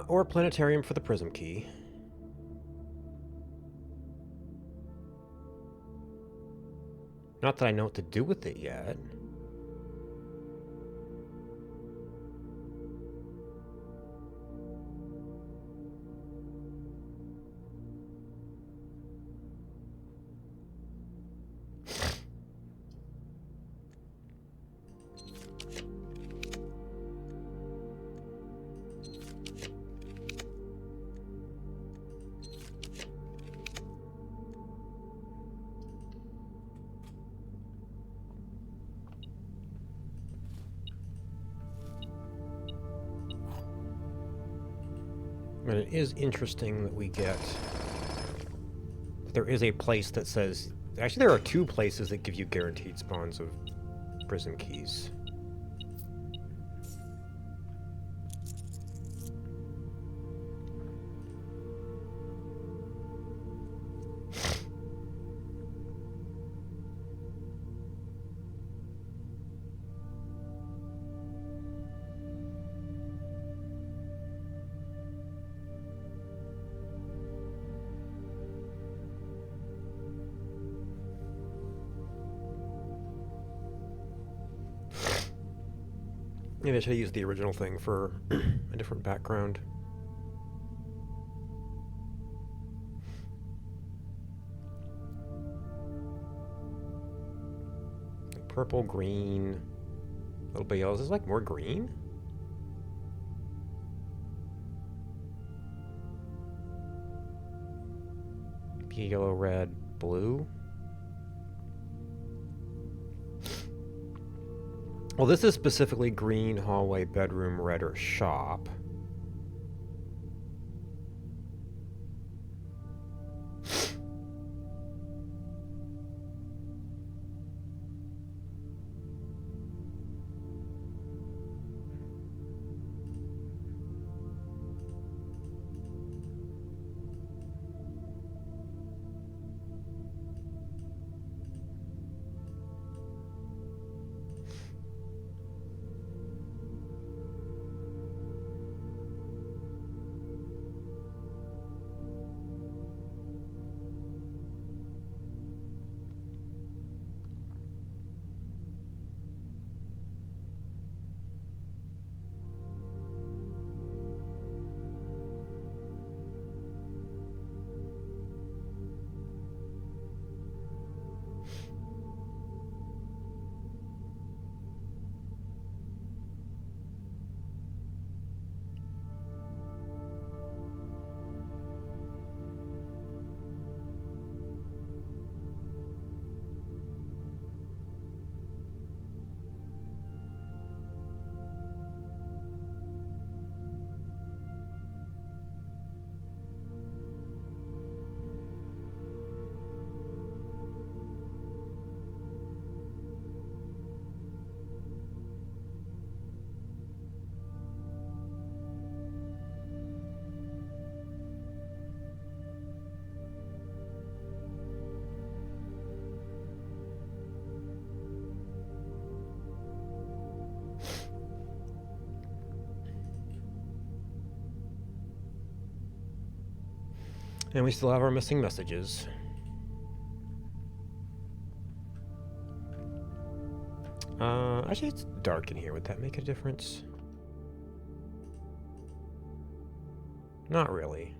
Or a planetarium for the prism key. Not that I know what to do with it yet. And it is interesting that we get... There is a place that says... Actually, there are two places that give you guaranteed spawns of prism keys. Maybe I should have used the original thing for a different background. Purple, green, a little bit yellow. Is this like more green? Yellow, red, blue. Well, this is specifically green, hallway, bedroom, red, or shop. And we still have our missing messages. Actually, it's dark in here. Would that make a difference? Not really.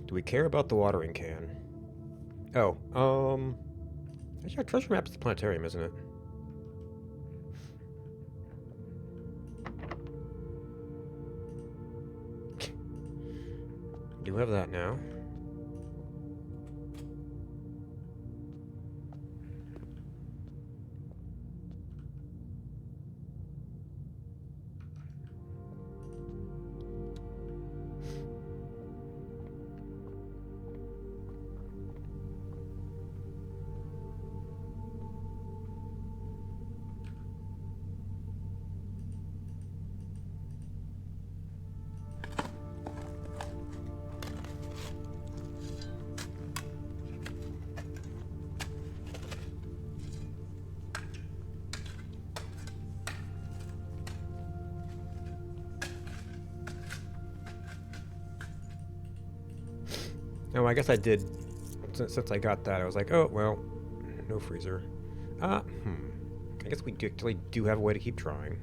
Do we care about the watering can? Oh, actually, our treasure map is the planetarium, isn't it? Do have that now. Oh, I guess I did. Since I got that, I was like, oh, well, no freezer. I guess we actually do have a way to keep trying.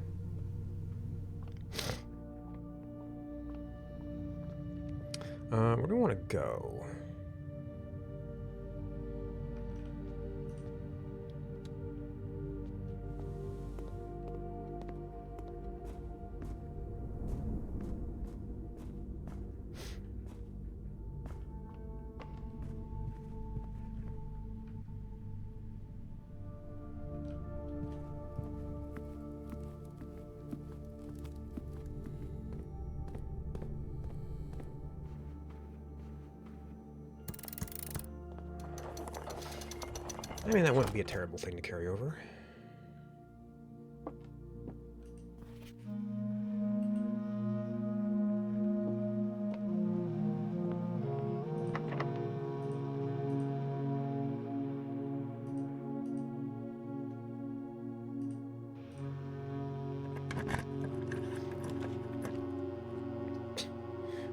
Where do we want to go? I mean, that wouldn't be a terrible thing to carry over.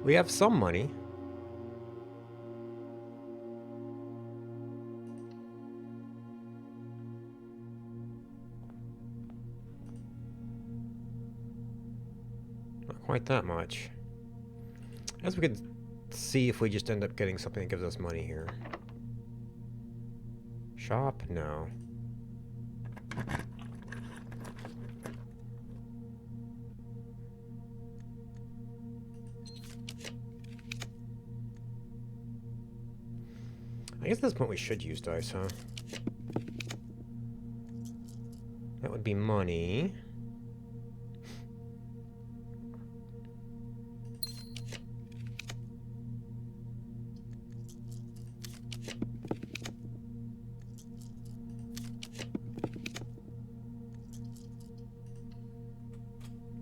We have some money. quite that much. I guess we could see if we just end up getting something that gives us money here. Shop? No. I guess at this point we should use dice, huh? That would be money.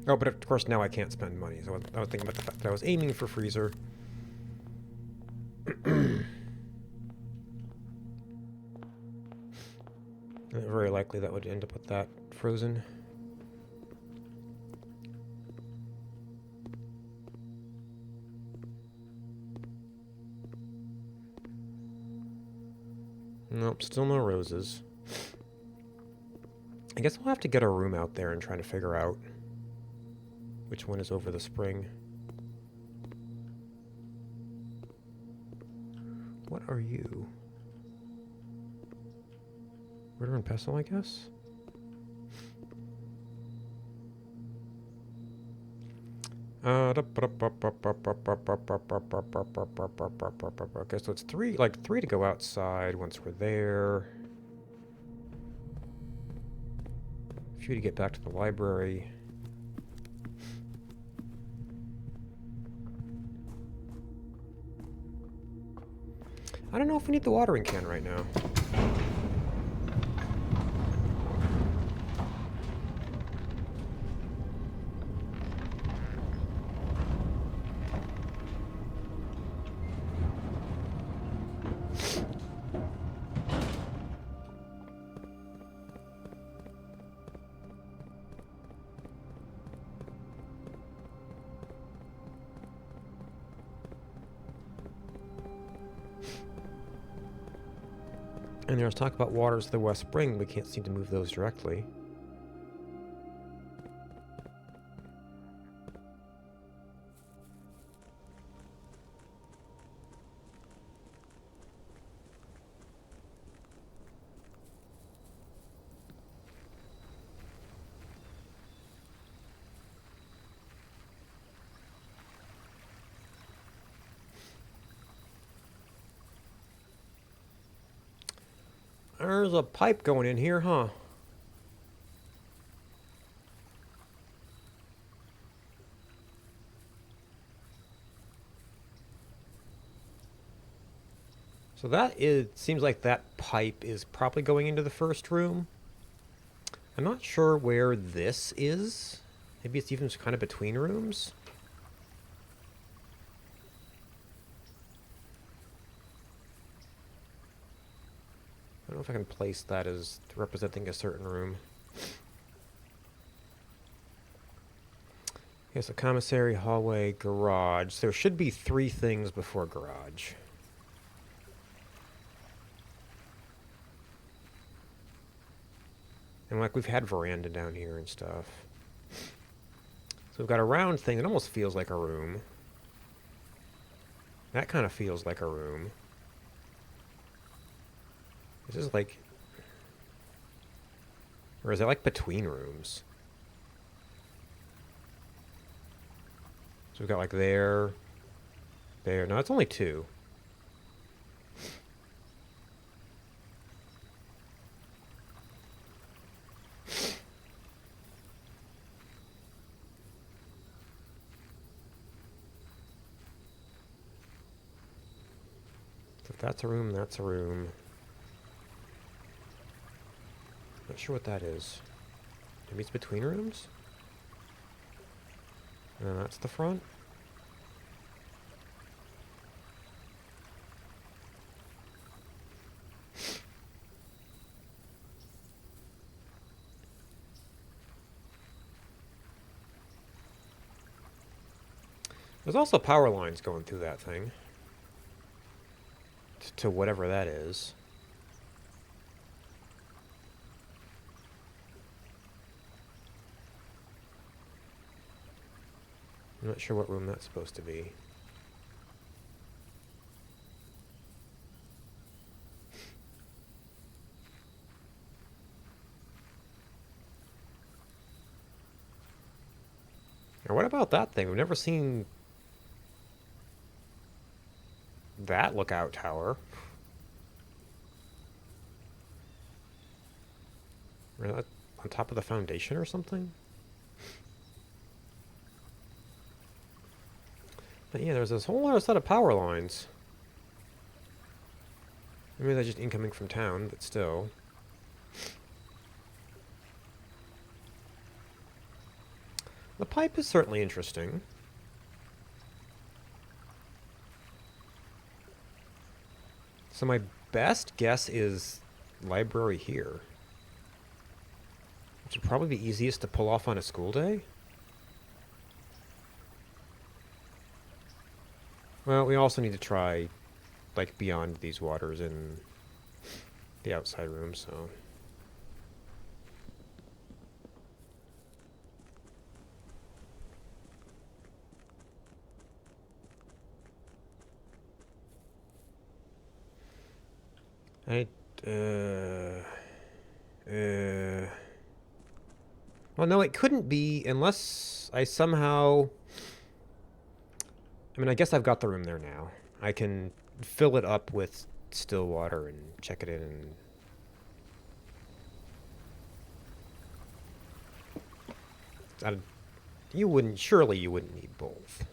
Oh, but of course now I can't spend money. So I was thinking about the fact that I was aiming for freezer. Very likely that would end up with that frozen. Nope, still no roses. I guess we'll have to get a room out there and try to figure out which one is over the spring. What are you? Murder and pestle, I guess? Okay, so it's three to go outside once we're there. A few to get back to the library. I don't know if we need the watering can right now. And there's talk about waters of the West Spring. We can't seem to move those directly. There's a pipe going in here, huh? So seems like that pipe is probably going into the first room. I'm not sure where this is. Maybe it's even kind of between rooms. I don't know if I can place that as representing a certain room. Yes, a commissary, hallway, garage. There should be 3 things before garage. And like we've had veranda down here and stuff. So we've got a round thing. It almost feels like a room. That kind of feels like a room. This is like... Or is it like between rooms? So we've got like there. No, it's only 2. So if that's a room, that's a room. Not sure what that is. Maybe it's between rooms? And that's the front? There's also power lines going through that thing. To whatever that is. I'm not sure what room that's supposed to be. Or what about that thing? We've never seen that lookout tower. Or that on top of the foundation or something? But yeah, there's this whole other set of power lines. Maybe they're just incoming from town, but still. The pipe is certainly interesting. So my best guess is library here. Which would probably be easiest to pull off on a school day. Well, we also need to try, like, beyond these waters in the outside room, so... I, well, no, it couldn't be unless I somehow... I mean, I guess I've got the room there now. I can fill it up with still water and check it in and... surely you wouldn't need both.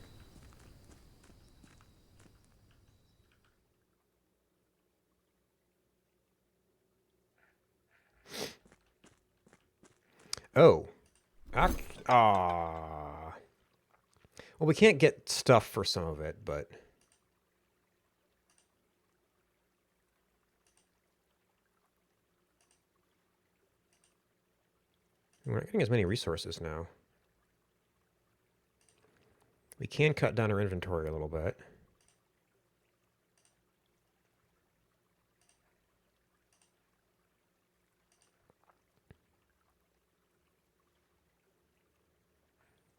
Oh. Ah. Well, we can't get stuff for some of it, but... We're not getting as many resources now. We can cut down our inventory a little bit.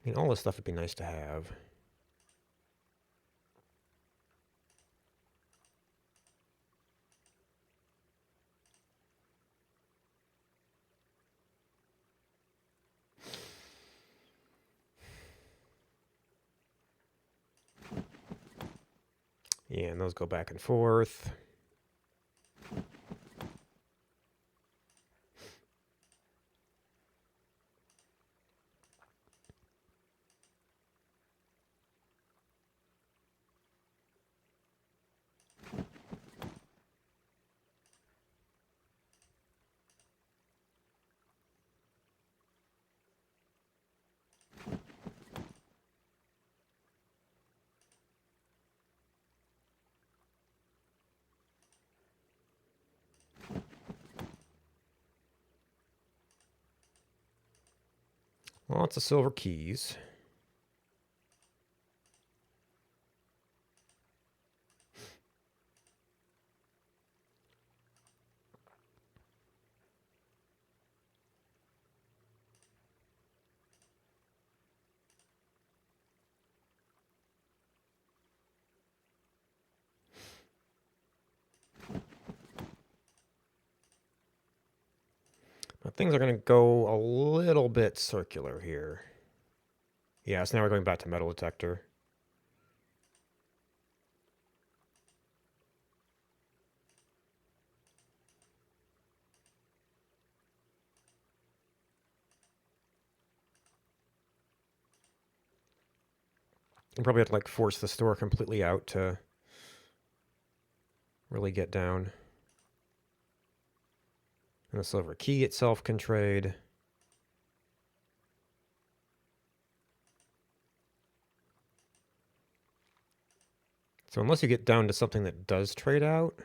I mean, all this stuff would be nice to have. Yeah, and those go back and forth. Lots of silver keys. But things are going to go a little bit circular here. Yeah, so now we're going back to metal detector. You probably have to, like, force the store completely out to really get down. And the silver key itself can trade. So unless you get down to something that does trade out...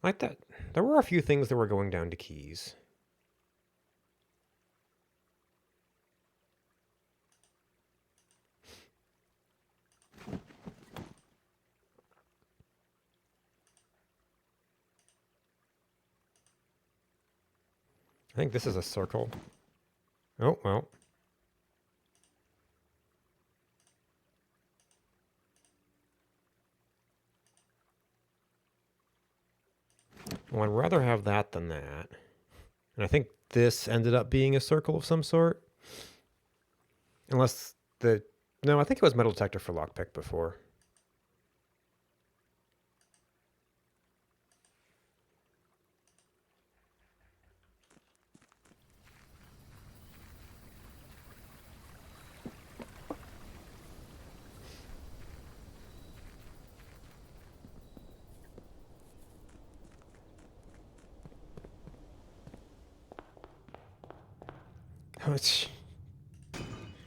Like that. There were a few things that were going down to keys. I think this is a circle. Oh, well. Well, I'd rather have that than that. And I think this ended up being a circle of some sort. Unless the... No, I think it was metal detector for lockpick before.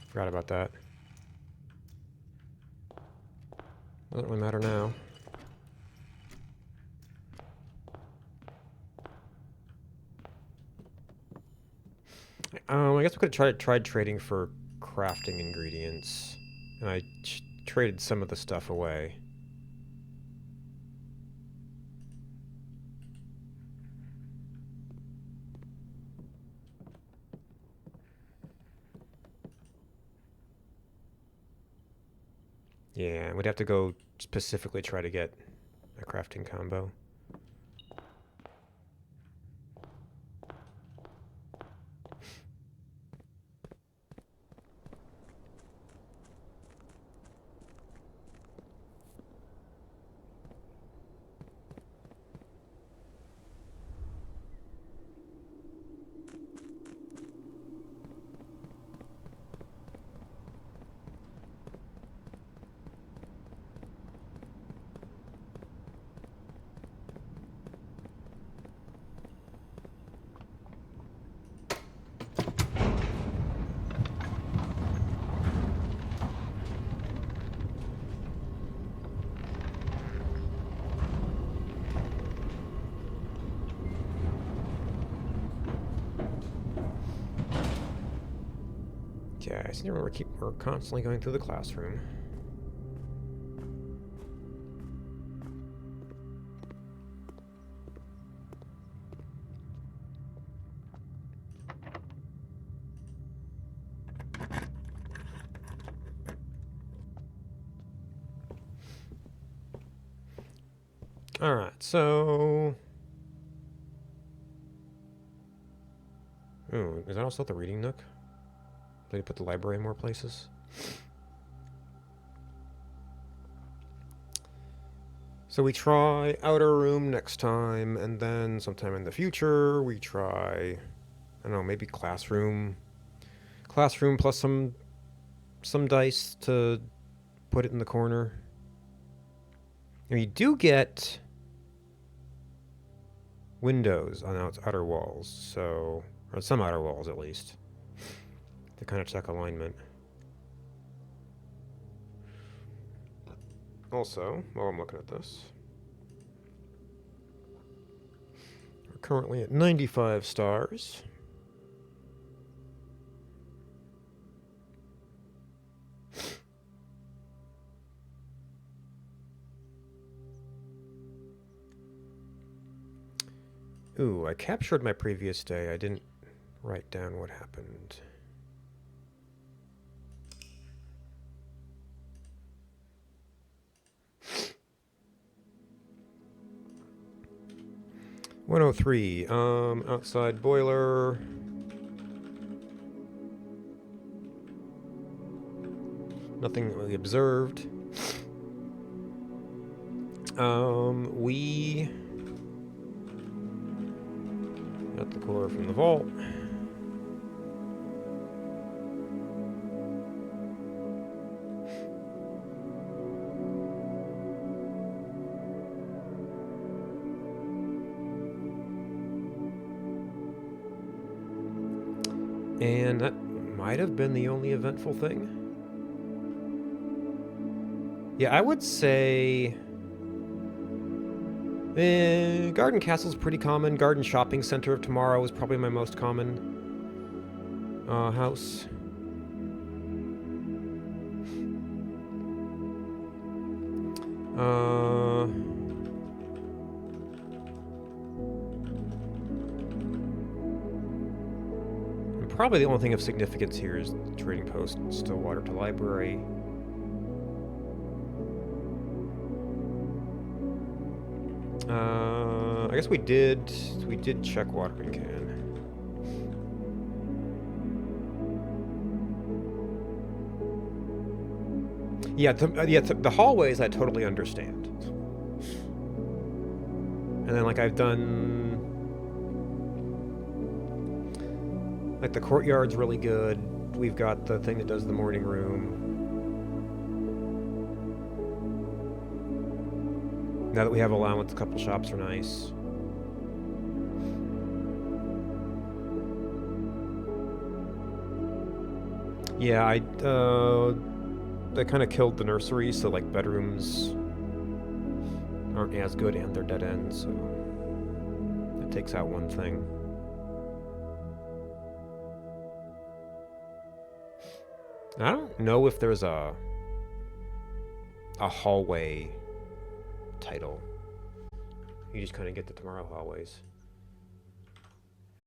Forgot about that. Doesn't really matter now. I guess we could have tried trading for crafting ingredients. And I traded some of the stuff away. Yeah, we'd have to go specifically try to get a crafting combo. Okay, I seem to remember we're constantly going through the classroom. Alright, so... Ooh, is that also the reading nook? Did they put the library in more places? So we try outer room next time, and then sometime in the future we try, I don't know, maybe classroom. Classroom plus some dice to put it in the corner. And you do get windows on outer walls, so, or some outer walls at least, to kind of check alignment. Also, while I'm looking at this, we're currently at 95 stars. Ooh, I captured my previous day. I didn't write down what happened. (103) outside boiler. Nothing really observed. We got the core from the vault. And that might have been the only eventful thing. Yeah, I would say... Garden Castle's pretty common. Garden Shopping Center of Tomorrow is probably my most common house. And probably the only thing of significance here is Trading Post, Stillwater to Library. I guess we did check watering can. Yeah, the hallways I totally understand. And then like I've done, like the courtyard's really good. We've got the thing that does the morning room. Now that we have allowance, a couple shops are nice. Yeah, they kind of killed the nursery, so like bedrooms aren't as good and they're dead ends, so that takes out one thing. I don't know if there's a hallway title. You just kind of get the Tomorrow hallways.